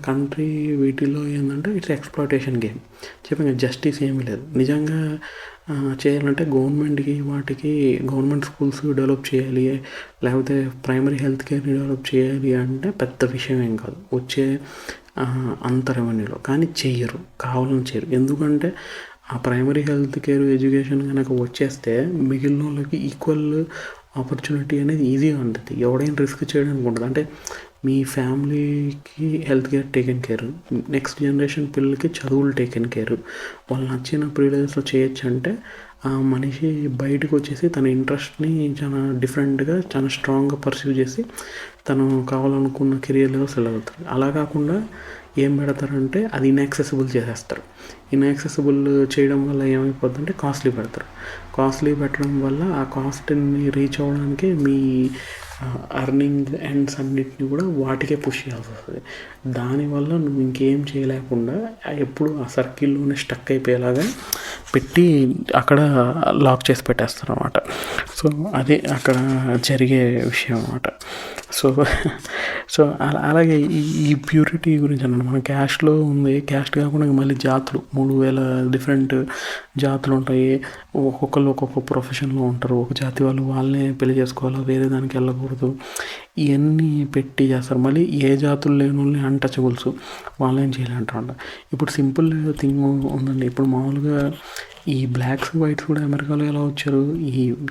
కంట్రీ వీటిలో ఏంటంటే ఇట్స్ ఎక్స్‌ప్లాయిటేషన్ గేమ్. చెప్పాను కదా, జస్టిస్ ఏమీ లేదు. నిజంగా చేయాలంటే వాటికి గవర్నమెంట్ స్కూల్స్ డెవలప్ చేయాలి, లేకపోతే ప్రైమరీ హెల్త్ కేర్ని డెవలప్ చేయాలి అంటే పెద్ద విషయం ఏం కాదు వచ్చే అంత రెవెన్యూలో. కానీ కావాలని చేయరు. ఎందుకంటే ఆ ప్రైమరీ హెల్త్ కేర్ ఎడ్యుకేషన్ కనుక వచ్చేస్తే మిగిలిన వాళ్ళకి ఈక్వల్ ఆపర్చునిటీ అనేది ఈజీగా ఉంటుంది. ఎవడైనా రిస్క్ చేయడానికి ఉంటుంది. అంటే మీ ఫ్యామిలీకి health care taken care, next generation పిల్లలకి చదువులు టేకెన్ కేర్, వాళ్ళు నచ్చిన ప్రివిలేజెస్లో చేయొచ్చు. అంటే ఆ మనిషి బయటకు వచ్చేసి తన ఇంట్రెస్ట్ని చాలా డిఫరెంట్గా చాలా స్ట్రాంగ్గా పర్సీవ్ చేసి తను కావాలనుకున్న కెరియర్ లెవెల్స్ వెళ్ళగలుగుతారు. అలా కాకుండా ఏం పెడతారంటే అది ఇన్యాక్సెసిబుల్ చేసేస్తారు. ఇన్యాక్సెసిబుల్ చేయడం వల్ల ఏమైపోతుందంటే కాస్ట్లీ పెడతారు. కాస్ట్లీ పెట్టడం వల్ల ఆ కాస్ట్ని రీచ్ అవ్వడానికి మీ అర్నింగ్ ఎండ్స్ అన్నిటిని కూడా వాటికే పుష్ చేయాల్సి వస్తుంది. దానివల్ల నువ్వు ఇంకేం చేయలేకుండా ఎప్పుడు ఆ సర్కిల్లోనే స్టక్ అయిపోయేలాగా పెట్టి అక్కడ లాక్ చేసి పెట్టేస్తారు అన్నమాట. సో అది అక్కడ జరిగే విషయం అన్నమాట. సో అలాగే ఈ ప్యూరిటీ గురించి అన్నమాట. మన క్యాస్ట్లో ఉంది, క్యాస్ట్ కాకుండా మళ్ళీ జాతులు 3000 డిఫరెంట్ జాతులు ఉంటాయి. ఒక్కొక్కరు ఒక్కొక్క ప్రొఫెషన్లో ఉంటారు. ఒక జాతి వాళ్ళనే పెళ్లి చేసుకోవాలి, వేరే దానికి వెళ్ళకూడదు, ఇవన్నీ పెట్టి చేస్తారు. మళ్ళీ ఏ జాతులు లేని వాళ్ళని అన్టచబుల్స్, వాళ్ళేం చేయాలంటారంట. ఇప్పుడు సింపుల్ థింగ్ ఉందండి. ఇప్పుడు మామూలుగా ఈ బ్లాక్స్ వైట్స్ కూడా అమెరికాలో ఎలా వచ్చారు,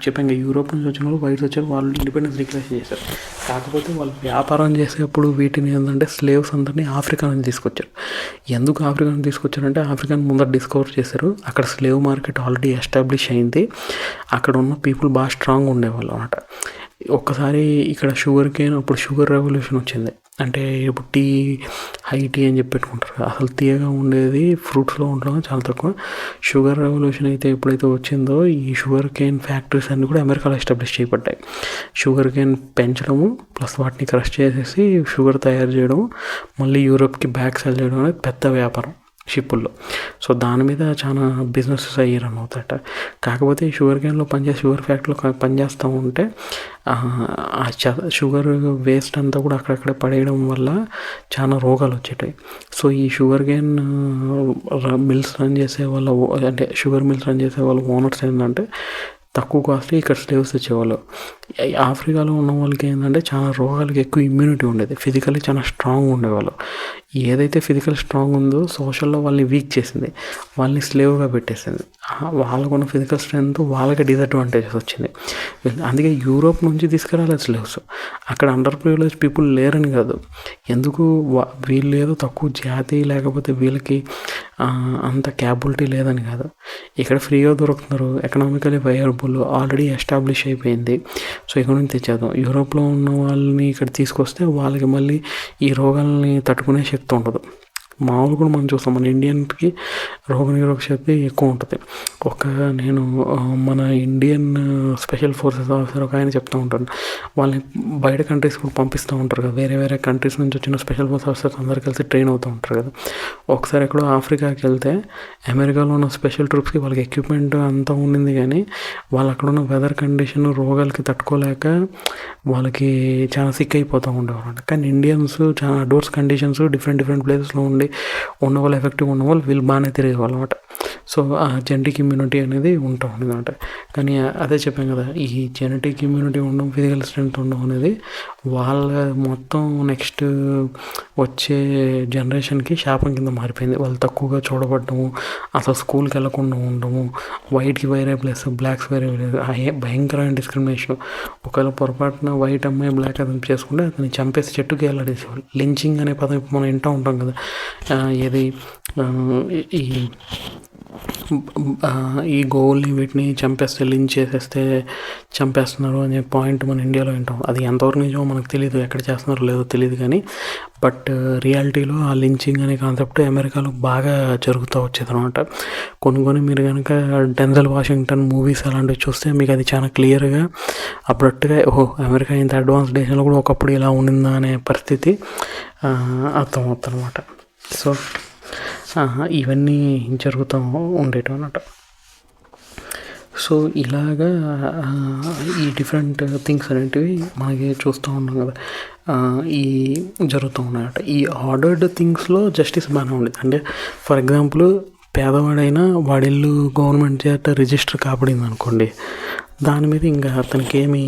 చెప్పాను యూరోప్ నుంచి వచ్చిన వాళ్ళు వైట్స్ వచ్చారు, వాళ్ళు ఇండిపెండెన్స్ డిక్లేర్ చేశారు. కాకపోతే వాళ్ళు వ్యాపారం చేసేప్పుడు వీటిని ఏంటంటే స్లేవ్స్ అందరినీ ఆఫ్రికా నుంచి తీసుకొచ్చారు. ఎందుకు ఆఫ్రికా నుంచి తీసుకొచ్చారంటే ఆఫ్రికాని ముందర డిస్కవర్ చేశారు. అక్కడ స్లేవ్ మార్కెట్ ఆల్రెడీ ఎస్టాబ్లిష్ అయింది. అక్కడ ఉన్న పీపుల్ బాగా స్ట్రాంగ్ ఉండేవాళ్ళు అన్నమాట. ఒక్కసారి ఇక్కడ షుగర్ కేన్, అప్పుడు షుగర్ రెవల్యూషన్ వచ్చింది. అంటే ఇప్పుడు హై టీ అని చెప్పి పెట్టుకుంటారు. అసలు తీయగా ఉండేది ఫ్రూట్స్లో ఉండడం చాలా తక్కువ. షుగర్ రెవల్యూషన్ అయితే ఎప్పుడైతే వచ్చిందో ఈ షుగర్ కేన్ ఫ్యాక్టరీస్ అన్నీ కూడా అమెరికాలో ఎస్టాబ్లిష్ చేయబడ్డాయి. షుగర్ కేన్ పెంచడము ప్లస్ వాటిని క్రష్ చేసేసి షుగర్ తయారు చేయడం, మళ్ళీ యూరోప్కి బ్యాక్ సెల్ చేయడం అనేది పెద్ద వ్యాపారం షిప్పుల్లో. సో దాని మీద చాలా బిజినెసెస్ అయ్యి రన్ అవుతాయట. కాకపోతే ఈ షుగర్ కేన్లో షుగర్ ఫ్యాక్టరీలో పనిచేస్తూ ఉంటే షుగర్ వేస్ట్ అంతా కూడా అక్కడక్కడే పడేయడం వల్ల చాలా రోగాలు వచ్చేటాయి. సో ఈ షుగర్ కేన్ మిల్స్ రన్ చేసే వాళ్ళ, అంటే షుగర్ మిల్స్ రన్ చేసే వాళ్ళ ఓనర్స్ ఏంటంటే తక్కువ కాస్ట్లీ ఇక్కడ స్లేవ్స్ వచ్చేవాళ్ళు. ఆఫ్రికాలో ఉన్న వాళ్ళకి ఏంటంటే చాలా రోగాలకి ఎక్కువ ఇమ్యూనిటీ ఉండేది, ఫిజికల్లీ చాలా స్ట్రాంగ్ ఉండేవాళ్ళు. ఏదైతే ఫిజికల్ స్ట్రాంగ్ ఉందో సోషల్లో వాళ్ళని వీక్ చేసింది, వాళ్ళని స్లేవ్గా పెట్టేసింది. వాళ్ళకున్న ఫిజికల్ స్ట్రెంగ్త్ వాళ్ళకి డిసడ్వాంటేజెస్ వచ్చింది. అందుకే యూరోప్ నుంచి తీసుకురాలేదు స్లేవ్స్. అక్కడ అండర్ ప్రివిలేజ్ పీపుల్ లేరని కాదు, ఎందుకు వీళ్ళు ఏదో తక్కువ జాతి లేకపోతే వీళ్ళకి అంత క్యాపబిలిటీ లేదని కాదు. ఇక్కడ ఫ్రీగా దొరుకుతున్నారు, ఎకనామికలీ వైరబుల్, ఆల్రెడీ ఎస్టాబ్లిష్ అయిపోయింది. సో ఇక్కడ నుంచి తెచ్చేద్దాం. యూరోప్లో ఉన్న వాళ్ళని ఇక్కడ తీసుకొస్తే వాళ్ళకి మళ్ళీ ఈ రోగాలని తట్టుకునే శక్తి ఉండదు. మామూలు కూడా మనం చూస్తాం, మన ఇండియన్కి రోగనిరోధక శక్తి ఎక్కువ ఉంటుంది. నేను మన ఇండియన్ స్పెషల్ ఫోర్సెస్ ఆఫీసర్ ఒక ఆయన చెప్తూ ఉంటాను, వాళ్ళని బయట కంట్రీస్ కూడా పంపిస్తూ ఉంటారు కదా, వేరే వేరే కంట్రీస్ నుంచి వచ్చిన స్పెషల్ ఫోర్స్ ఆఫీసర్స్ అందరు కలిసి ట్రైన్ అవుతూ ఉంటారు కదా. ఒకసారి ఎక్కడో ఆఫ్రికాకి వెళ్తే అమెరికాలో ఉన్న స్పెషల్ ట్రూప్స్కి వాళ్ళకి ఎక్విప్మెంట్ అంతా ఉండింది, కానీ వాళ్ళు అక్కడ ఉన్న వెదర్ కండిషన్ రోగాలకి తట్టుకోలేక వాళ్ళకి చాలా సిక్ అయిపోతూ ఉండేవారు. కానీ ఇండియన్స్ చాలా అడ్వర్స్ కండిషన్స్ డిఫరెంట్ ప్లేసెస్లో ఉన్న వాళ్ళు ఎఫెక్టివ్ ఉన్న వాళ్ళు వీళ్ళు బాగానే తిరిగేవాళ్ళు అనమాట. సో ఆ జెనెటిక్ ఇమ్యూనిటీ అనేది ఉంటూ ఉండేది అనమాట. కానీ అదే చెప్పాం కదా, ఈ జెనెటిక్ ఇమ్యూనిటీ ఉండడం, ఫిజికల్ స్ట్రెంత్ ఉండడం అనేది వాళ్ళ మొత్తం నెక్స్ట్ వచ్చే జనరేషన్కి శాపం కింద మారిపోయింది. వాళ్ళు తక్కువగా చూడబడటము, అసలు స్కూల్కి వెళ్ళకుండా ఉండడము, వైట్కి వేరే ప్లేస్, బ్లాక్స్ వేరే ప్లేస్, భయంకరమైన డిస్క్రిమినేషన్. ఒకవేళ పొరపాటున వైట్ అమ్మాయి బ్లాక్ అతను చేసుకుంటే అతన్ని చంపేసి చెట్టుకి వెళ్ళాడేసేవాళ్ళు. లించింగ్ అనే పదం ఇప్పుడు మనం వింటూ ఉంటాం కదా, ఏది ఈ గోవుల్ని వీటిని చంపేస్తే, లించ్ చేసేస్తే చంపేస్తున్నారు అనే పాయింట్ మన ఇండియాలో వింటాం. అది ఎంతవరకు నిజమో మనకు తెలియదు, ఎక్కడ చేస్తున్నారో లేదో తెలియదు, కానీ బట్ రియాలిటీలో ఆ లించింగ్ అనే కాన్సెప్ట్ అమెరికాలో బాగా జరుగుతూ వచ్చేది అనమాట. కొన్ని మీరు కనుక డెన్జల్ వాషింగ్టన్ మూవీస్ అలాంటివి చూస్తే మీకు అది చాలా క్లియర్గా అప్పుడట్టుగా అమెరికా ఇంత అడ్వాన్స్ దేశంలో కూడా ఒకప్పుడు ఇలా ఉండిందా అనే పరిస్థితి అర్థమవుతుంది అనమాట. సో ఇవన్నీ జరుగుతూ ఉండేవి అన్నమాట. సో ఇలాగా ఈ డిఫరెంట్ థింగ్స్ అనేటివి మనకి చూస్తూ ఉన్నాం కదా, ఈ జరుగుతూ ఉన్నాయట. ఈ ఆర్డర్డ్ థింగ్స్లో జస్టిస్ బాగానే ఉండేది. అంటే ఫర్ ఎగ్జాంపుల్ పేదవాడైనా వాడి ఇల్లు గవర్నమెంట్ చేత రిజిస్టర్ కాబడింది అనుకోండి, దాని మీద ఇంకా అతనికి ఏమీ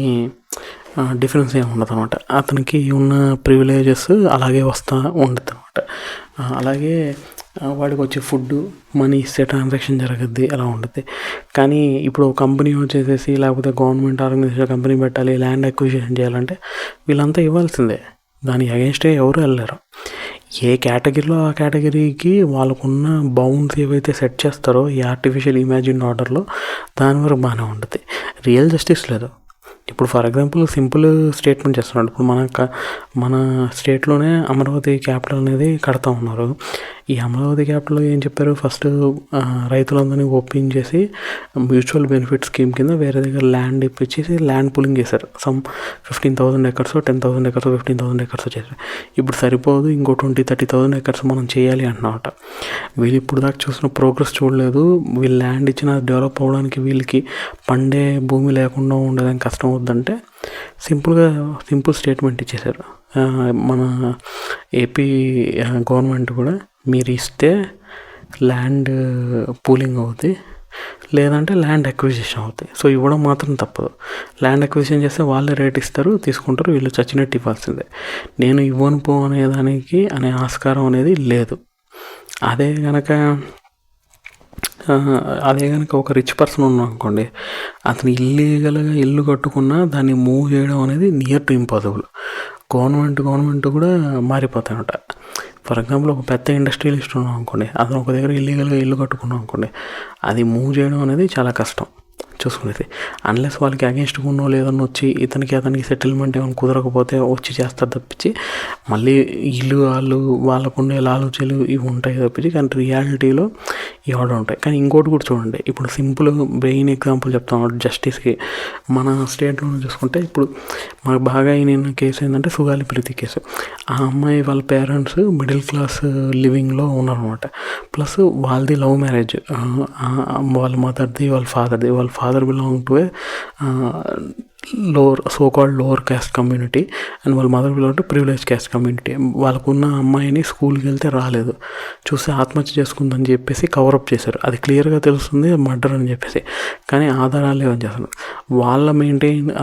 డిఫరెన్స్ ఏమి ఉండదు అనమాట. అతనికి ఉన్న ప్రివిలేజెస్ అలాగే ఉండదు అనమాట. అలాగే వాడికి వచ్చే ఫుడ్ మనీ ఇస్తే ట్రాన్సాక్షన్ జరగద్ది, అలా ఉంటుంది. కానీ ఇప్పుడు కంపెనీ వచ్చేసేసి, లేకపోతే గవర్నమెంట్ ఆర్గనైజేషన్ కంపెనీ పెట్టాలి, ల్యాండ్ అక్విజిషన్ చేయాలంటే వీళ్ళంతా ఇవ్వాల్సిందే. దానికి అగెన్స్టే ఎవరు వెళ్ళలేరు. ఏ కేటగిరీలో ఆ కేటగిరీకి వాళ్ళకున్న బౌండ్స్ ఏవైతే సెట్ చేస్తారో ఈ ఆర్టిఫిషియల్ ఇమాజిన్ ఆర్డర్లో, దాని వరకు బాగానే ఉంటుంది. రియల్ జస్టిస్ లేదు. ఇప్పుడు ఫర్ ఎగ్జాంపుల్ సింపుల్ స్టేట్మెంట్ చేస్తున్నాడు. ఇప్పుడు మన స్టేట్లోనే అమరావతి క్యాపిటల్ అనేది కడతా ఉన్నారు. ఈ అమరావతి క్యాపిటల్లో ఏం చెప్పారు, ఫస్ట్ రైతులందరినీ ఒప్పించేసి మ్యూచువల్ బెనిఫిట్ స్కీమ్ కింద వేరే దగ్గర ల్యాండ్ ఇప్పించేసి ల్యాండ్ పూలింగ్ చేశారు. 15,000 ఎకర్స్, 10,000 ఎకర్స్, 15,000 ఎకర్స్ చేశారు. ఇప్పుడు సరిపోదు, ఇంకో 20,000-30,000 ఎకర్స్ మనం చేయాలి అంటున్నమాట. వీళ్ళు ఇప్పుడు దాకా చూసిన ప్రోగ్రెస్ చూడలేదు. వీళ్ళు ల్యాండ్ ఇచ్చిన డెవలప్ అవ్వడానికి వీళ్ళకి పండే భూమి లేకుండా ఉండేదానికి కష్టం అవుద్దంటే సింపుల్ స్టేట్మెంట్ ఇచ్చేశారు. మన ఏపీ గవర్నమెంట్ కూడా మీరు ఇస్తే ల్యాండ్ పూలింగ్ అవుతుంది, లేదంటే ల్యాండ్ అక్విజిషన్ అవుతాయి. సో ఇవ్వడం మాత్రం తప్పదు. ల్యాండ్ అక్విజిషన్ చేస్తే వాళ్ళే రేట్ ఇస్తారు, తీసుకుంటారు, వీళ్ళు చచ్చినట్టు ఇవ్వాల్సిందే. నేను ఇవ్వను పో అనే ఆస్కారం అనేది లేదు. అదే కనుక ఒక రిచ్ పర్సన్ ఉన్నాం అనుకోండి, అతను ఇల్లీగల్గా ఇల్లు కట్టుకున్నా దాన్ని మూవ్ చేయడం అనేది నియర్ టు ఇంపాసిబుల్. గవర్నమెంట్ కూడా మారిపోతాయన్నమాట. ఫర్ ఎగ్జాంపుల్ ఒక పెద్ద ఇండస్ట్రియలిస్ట్ ఉన్నాం అనుకోండి, అతను ఒక దగ్గర ఇల్లీగల్గా ఇల్లు కట్టుకున్నాం అనుకోండి, అది మూవ్ చేయడం అనేది చాలా కష్టం చూసుకునేది. అన్లెస్ వాళ్ళకి అగేన్స్ట్ ఉన్నో లేదన్నా వచ్చి అతనికి సెటిల్మెంట్ ఏమైనా కుదరకపోతే వచ్చి చేస్తారు తప్పించి, మళ్ళీ వాళ్ళకుండే లాలుచీలు ఇవి ఉంటాయి తప్పించి, కానీ రియాలిటీలో ఈ ఆర్డర్ ఉంటాయి. కానీ ఇంకోటి కూడా చూడండి, ఇప్పుడు సింపుల్ బ్రెయిన్ ఎగ్జాంపుల్ చెప్తాం జస్టిస్కి. మన స్టేట్లో చూసుకుంటే ఇప్పుడు మనకు బాగా అయిన కేసు ఏంటంటే సుగాలి ప్రీతి కేసు. ఆ అమ్మాయి వాళ్ళ పేరెంట్స్ మిడిల్ క్లాస్ లివింగ్లో ఉన్నారనమాట. ప్లస్ వాళ్ళది లవ్ మ్యారేజ్, వాళ్ళ మదర్ది వాళ్ళ father belong to a lower caste community and వాళ్ళ mother belong to privilege caste community. వాళ్ళకున్న అమ్మాయిని స్కూల్కి వెళ్తే రాలేదు, చూస్తే ఆత్మహత్య చేసుకుందని చెప్పేసి కవరప్ చేశారు. అది క్లియర్గా తెలుస్తుంది మర్డర్ అని చెప్పేసి, కానీ ఆధారాలు లేవని చేస్తున్నారు.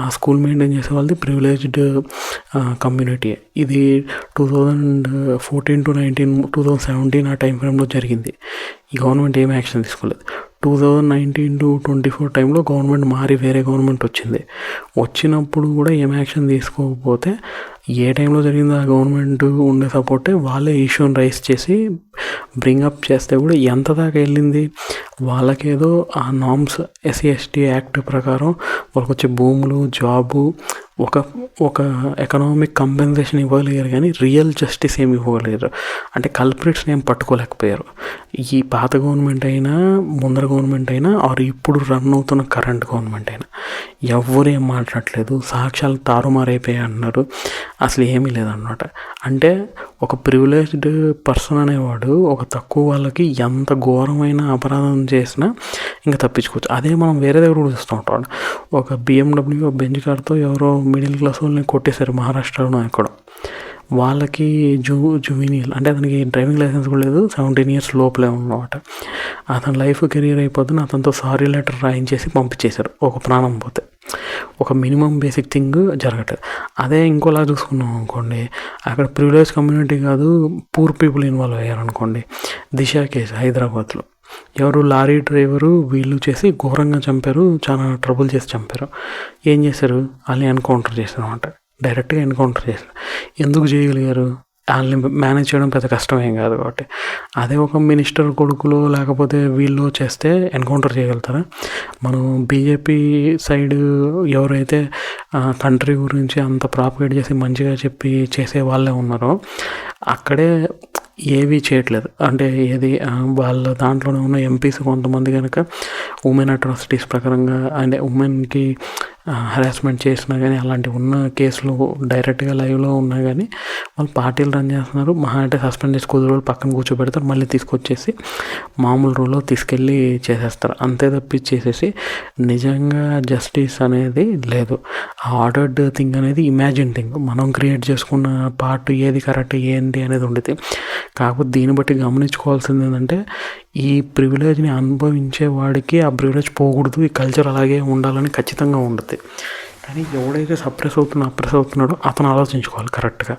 ఆ స్కూల్ మెయింటైన్ చేసే వాళ్ళది ప్రివిలేజ్డ్ కమ్యూనిటీ. ఇది 2014 to 2017 ఆ టైం ఫ్రేమ్లో జరిగింది. ఈ గవర్నమెంట్ ఏం యాక్షన్ తీసుకోలేదు. 2019 to 24 టైంలో గవర్నమెంట్ మారి వేరే గవర్నమెంట్ వచ్చినప్పుడు కూడా ఏం యాక్షన్ తీసుకోకపోతే, ఏ టైంలో జరిగిందో ఆ గవర్నమెంట్ ఉండే సపోర్టే వాళ్ళే ఇష్యూని రైజ్ చేసి బ్రింగప్ చేస్తే కూడా ఎంత దాకా వెళ్ళింది, వాళ్ళకేదో ఆ నామ్స్ SC/ST యాక్ట్ ప్రకారం వాళ్ళకి వచ్చే భూములు, జాబు, ఒక ఎకనామిక్ కంపెన్సేషన్ ఇవ్వలేరు, కానీ రియల్ జస్టిస్ ఏమి ఇవ్వలేరు. అంటే కల్ప్రిట్స్ని ఏం పట్టుకోలేకపోయారు. ఈ పాత గవర్నమెంట్ అయినా, ముందర గవర్నమెంట్ అయినా, ఆర్ ఇప్పుడు రన్ అవుతున్న కరెంట్ గవర్నమెంట్ అయినా ఎవ్వరు ఏం మాట్లాడలేదు. సాక్ష్యాలు తారుమారైపోయాయి అన్నారు. అసలు ఏమీ లేదన్నమాట. అంటే ఒక ప్రివిలేజ్డ్ పర్సన్ అనేవాడు ఒక తక్కువ వాళ్ళకి ఎంత ఘోరమైన అపరాధం చేసినా ఇంకా తప్పించుకోవచ్చు. అదే మనం వేరే దగ్గర కూడా చూస్తూ ఉంటాం. ఒక BMW బెంజ్ కార్తో ఎవరో మిడిల్ క్లాస్ వాళ్ళని కొట్టేశారు మహారాష్ట్రలో ఎక్కడ. వాళ్ళకి జువీనియల్ అంటే అతనికి డ్రైవింగ్ లైసెన్స్ కూడా లేదు, 17 years లోపలే ఉన్నమాట. అతని లైఫ్ కెరీర్ అయిపోతుంది. అతనితో సారీ లెటర్ రాయించేసి పంపించేశారు ఒక ప్రాణం పోతే. ఒక మినిమం బేసిక్ థింగ్ జరగట్లేదు. అదే ఇంకోలా చూసుకున్నాం అనుకోండి, అక్కడ ప్రివిలేజ్ కమ్యూనిటీ కాదు, పూర్ పీపుల్ ఇన్వాల్వ్ అయ్యారు అనుకోండి. దిశ కేసు హైదరాబాద్లో ఎవరు లారీ డ్రైవరు వీళ్ళు చేసి ఘోరంగా చంపారు, చాలా ట్రబుల్ చేసి చంపారు. ఏం చేశారు, వాళ్ళని ఎన్కౌంటర్ చేశారు అనమాట. డైరెక్ట్గా ఎన్కౌంటర్ చేశారు. ఎందుకు చేయగలిగారు, వాళ్ళని మేనేజ్ చేయడం పెద్ద కష్టమేం కాదు కాబట్టి. అదే ఒక మినిస్టర్ కొడుకులో లేకపోతే వీళ్ళు చేస్తే ఎన్కౌంటర్ చేయగలుగుతారా? మనం బీజేపీ సైడ్ ఎవరైతే కంట్రీ గురించి అంత ప్రాపగేట్ చేసి మంచిగా చెప్పి చేసే వాళ్ళే ఉన్నారో అక్కడే ఏవీ చేయట్లేదు. అంటే ఏది వాళ్ళ దాంట్లోనే ఉన్న ఎంపీస్ కొంతమంది కనుక ఉమెన్ అట్రాసిటీస్ ప్రకారంగా అంటే ఉమెన్కి హరాస్మెంట్ చేసినా కానీ అలాంటివి ఉన్న కేసులు డైరెక్ట్గా లైవ్లో ఉన్నా కానీ వాళ్ళు పార్టీలు రన్ చేస్తున్నారు. మహా అంటే సస్పెండ్ చేసి కొద్ది రోజులు పక్కన కూర్చోబెడతారు, మళ్ళీ తీసుకొచ్చేసి మామూలు రూల్లో తీసుకెళ్ళి చేసేస్తారు. అంతే తప్పించేసేసి నిజంగా జస్టిస్ అనేది లేదు. ఆ ఆర్డర్డ్ థింగ్ అనేది ఇమాజిన్ థింగ్, మనం క్రియేట్ చేసుకున్న పార్ట్ ఏది కరెక్ట్ ఏంటి అనేది ఉండేది. కాకపోతే దీన్ని బట్టి గమనించుకోవాల్సింది ఏంటంటే ఈ ప్రివిలేజ్ని అనుభవించే వాడికి ఆ ప్రివిలేజ్ పోకూడదు, ఈ కల్చర్ అలాగే ఉండాలని ఖచ్చితంగా ఉండదు. కానీ ఎవడైతే అప్రెస్ అవుతున్నాడో అతను ఆలోచించుకోవాలి కరెక్ట్గా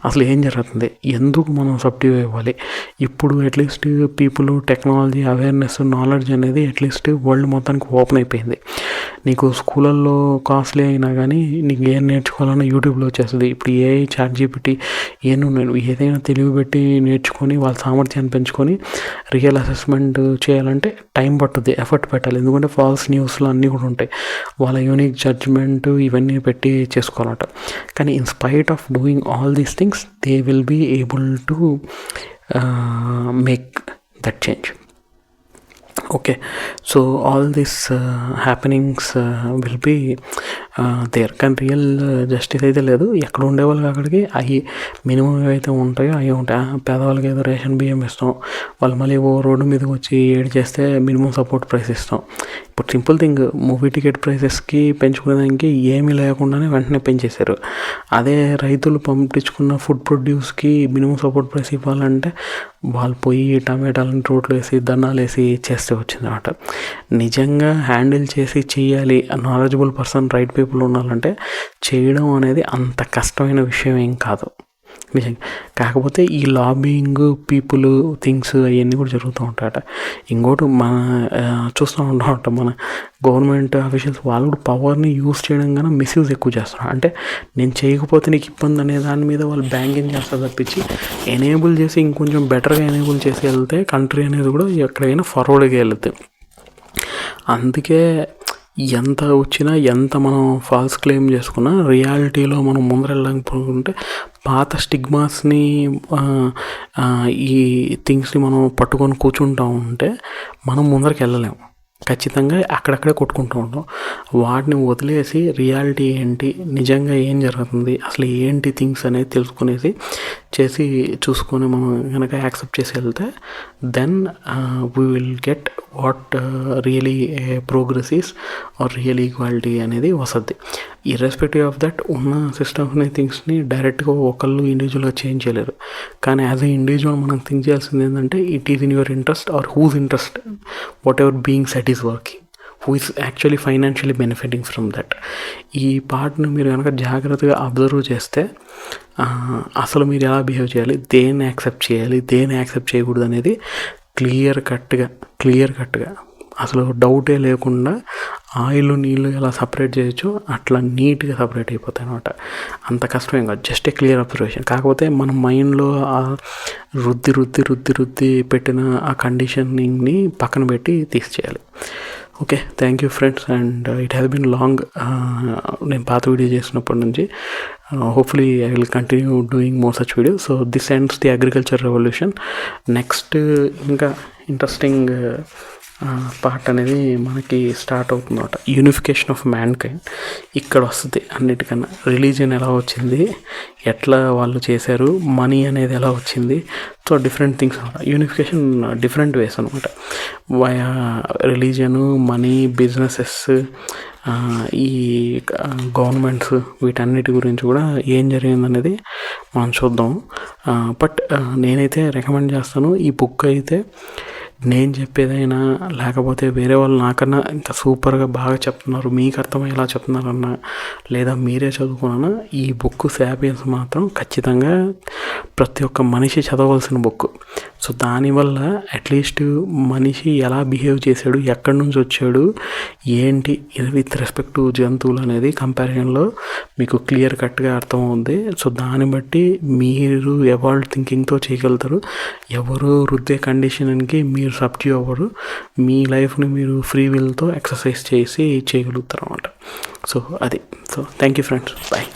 అసలు ఏం జరుగుతుంది, ఎందుకు మనం సబ్డ్యూ ఇవ్వాలి. ఇప్పుడు at least people technology awareness knowledge అనేది అట్లీస్ట్ వరల్డ్ మొత్తానికి ఓపెన్ అయిపోయింది. నీకు స్కూళ్ళల్లో కాస్ట్లీ అయినా కానీ నీకు ఏం నేర్చుకోవాలన్నా యూట్యూబ్లో వచ్చేస్తుంది. ఇప్పుడు AI ChatGPT నేను ఏదైనా తెలివి పెట్టి నేర్చుకొని వాళ్ళ సామర్థ్యాన్ని పెంచుకొని రియల్ అసెస్మెంట్ చేయాలంటే టైం పట్టుద్ది, ఎఫర్ట్ పెట్టాలి. ఎందుకంటే ఫాల్స్ న్యూస్లు అన్నీ కూడా ఉంటాయి, వాళ్ళ యూనిక్ జడ్జ్మెంట్ ఇవన్నీ పెట్టి చేసుకోవాలంట. కానీ in spite of doing all these things they will be able to make that change. Okay, so all this happenings will be there. కానీ రియల్ జస్టిస్ అయితే లేదు. ఎక్కడ ఉండేవాళ్ళకి అక్కడికి అవి మినిమం ఏవైతే ఉంటాయో అవి ఉంటాయి. పేదవాళ్ళకి ఏదో రేషన్ బియ్యం ఇస్తాం, వాళ్ళు మళ్ళీ ఓ రోడ్డు మీదకి వచ్చి ఏడ్ చేస్తే మినిమం సపోర్ట్ ప్రైస్ ఇస్తాం. ఇప్పుడు సింపుల్ థింగ్, మూవీ టికెట్ ప్రైసెస్కి పెంచుకునేదానికి ఏమీ లేకుండానే వెంటనే పెంచేశారు. అదే రైతులు పంపించుకున్న ఫుడ్ ప్రొడ్యూస్కి మినిమం సపోర్ట్ ప్రైస్ ఇవ్వాలంటే వాళ్ళు పోయి టమాటాలను రోడ్లు వేసి దండాలు వేసి చేస్తే వచ్చిందన్నమాట. నిజంగా హ్యాండిల్ చేసి చేయాలి నాలెడ్జబుల్ పర్సన్ రైట్ పీపుల్ ఉండాలంటే చేయడం అనేది అంత కష్టమైన విషయం ఏం కాదు నిజంగా. కాకపోతే ఈ లాబింగ్ పీపుల్ థింగ్స్ అవన్నీ కూడా జరుగుతూ ఉంటాయట. ఇంకోటి మన చూస్తూ ఉంటామట మన గవర్నమెంట్ అఫీషియల్స్ వాళ్ళు కూడా పవర్ని యూజ్ చేయడం కన్నా మిస్యూజ్ ఎక్కువ చేస్తున్నారు. అంటే నేను చేయకపోతే నీకు ఇబ్బంది అనే దాని మీద వాళ్ళు బ్యాంకింగ్ చేస్తారు తప్పించి ఎనేబుల్ చేసి ఇంకొంచెం బెటర్గా ఎనేబుల్ చేసి వెళ్తే కంట్రీ అనేది కూడా ఎక్కడికైనా ఫార్వర్డ్గా వెళ్తుంది. అందుకే ఎంత వచ్చినా ఎంత మనం ఫాల్స్ క్లెయిమ్ చేసుకున్నా రియాలిటీలో మనం ముందరెళ్ళకపోతుంటే పాత స్టిగ్మాస్ని ఈ థింగ్స్ని మనం పట్టుకొని కూర్చుంటూ ఉంటే మనం ముందరికి వెళ్ళలేము. ఖచ్చితంగా అక్కడక్కడే కొట్టుకుంటూ ఉంటాం. వాటిని వదిలేసి రియాలిటీ ఏంటి, నిజంగా ఏం జరుగుతుంది, అసలు ఏంటి థింగ్స్ అనేది తెలుసుకునేసి చేసి చూసుకొని మనం కనుక యాక్సెప్ట్ చేసి వెళ్తే then we will get what really progress is or real equality అనేది వస్తుంది. ఇర్రెస్పెక్టివ్ ఆఫ్ దట్ ఉన్న సిస్టమ్స్ని థింగ్స్ని డైరెక్ట్గా ఒకళ్ళు ఇండివిజువల్గా చేంజ్ చేయలేరు. కానీ యాజ్ ఎ ఇండివిజువల్ మనం థింక్ చేయాల్సింది ఏంటంటే it is in your interest or whose interest whatever being set is working, who is actually financially benefiting from that. ఈ పార్ట్ని మీరు కనుక జాగ్రత్తగా అబ్జర్వ్ చేస్తే అసలు మీరు ఎలా బిహేవ్ చేయాలి, దేన్ని యాక్సెప్ట్ చేయాలి, దేన్ని యాక్సెప్ట్ చేయకూడదు అనేది క్లియర్ కట్గా అసలు డౌటే లేకుండా ఆయిల్ నీళ్ళు ఎలా సపరేట్ చేయొచ్చు అట్లా నీట్గా సపరేట్ అయిపోతాయి అనమాట. అంత కష్టమేం కాదు, జస్ట్ ఏ క్లియర్ అబ్జర్వేషన్. కాకపోతే మన మైండ్లో రుద్ది పెట్టిన ఆ కండిషనింగ్ని పక్కన పెట్టి తీసేయాలి. Okay, thank you friends. And it has been long. నేను పాత వీడియో చేసినప్పటి నుంచి hopefully I will continue doing more such video. So this ends the agriculture revolution. Next ఇంకా ఇంట్రెస్టింగ్ పార్ట్ అనేది మనకి స్టార్ట్ అవుతుందన్నమాట. యూనిఫికేషన్ ఆఫ్ మ్యాన్ కైండ్ ఇక్కడ వస్తుంది. అన్నిటికన్నా రిలీజియన్ ఎలా వచ్చింది, ఎట్లా వాళ్ళు చేశారు, మనీ అనేది ఎలా వచ్చింది. సో డిఫరెంట్ థింగ్స్ అనమాట. యూనిఫికేషన్ డిఫరెంట్ వేస్ అనమాట. వయా రిలీజియను, మనీ, బిజినెసెస్, ఈ గవర్నమెంట్స్, వీటన్నిటి గురించి కూడా ఏం జరిగిందనేది మనం చూద్దాం. బట్ నేనైతే రికమెండ్ చేస్తాను, ఈ బుక్ అయితే నేను చెప్పేదైనా లేకపోతే వేరే వాళ్ళు నాకన్నా ఇంత సూపర్గా బాగా చెప్తున్నారు, మీకు అర్థమయ్యేలా చెప్తున్నారన్నా, లేదా మీరే చదువుకున్నా, ఈ బుక్ సాపియన్స్ మాత్రం ఖచ్చితంగా ప్రతి ఒక్క మనిషి చదవలసిన బుక్. సో దానివల్ల అట్లీస్ట్ మనిషి ఎలా బిహేవ్ చేశాడు, ఎక్కడి నుంచి వచ్చాడు, ఏంటి విత్ రెస్పెక్ట్ టు జంతువులు అనేది కంపారిజన్లో మీకు క్లియర్ కట్గా అర్థమవుతుంది. సో దాన్ని బట్టి మీరు ఎవాల్వ్ థింకింగ్తో చేయగలుగుతారు. ఎవరు రుద్దే కండిషన్కి మీరు సబ్డ్యూ అవ్వరు. మీ లైఫ్ని మీరు ఫ్రీ విల్తో ఎక్సర్సైజ్ చేసి చేయగలుగుతారు అన్నమాట. సో అది. So thank you friends, bye.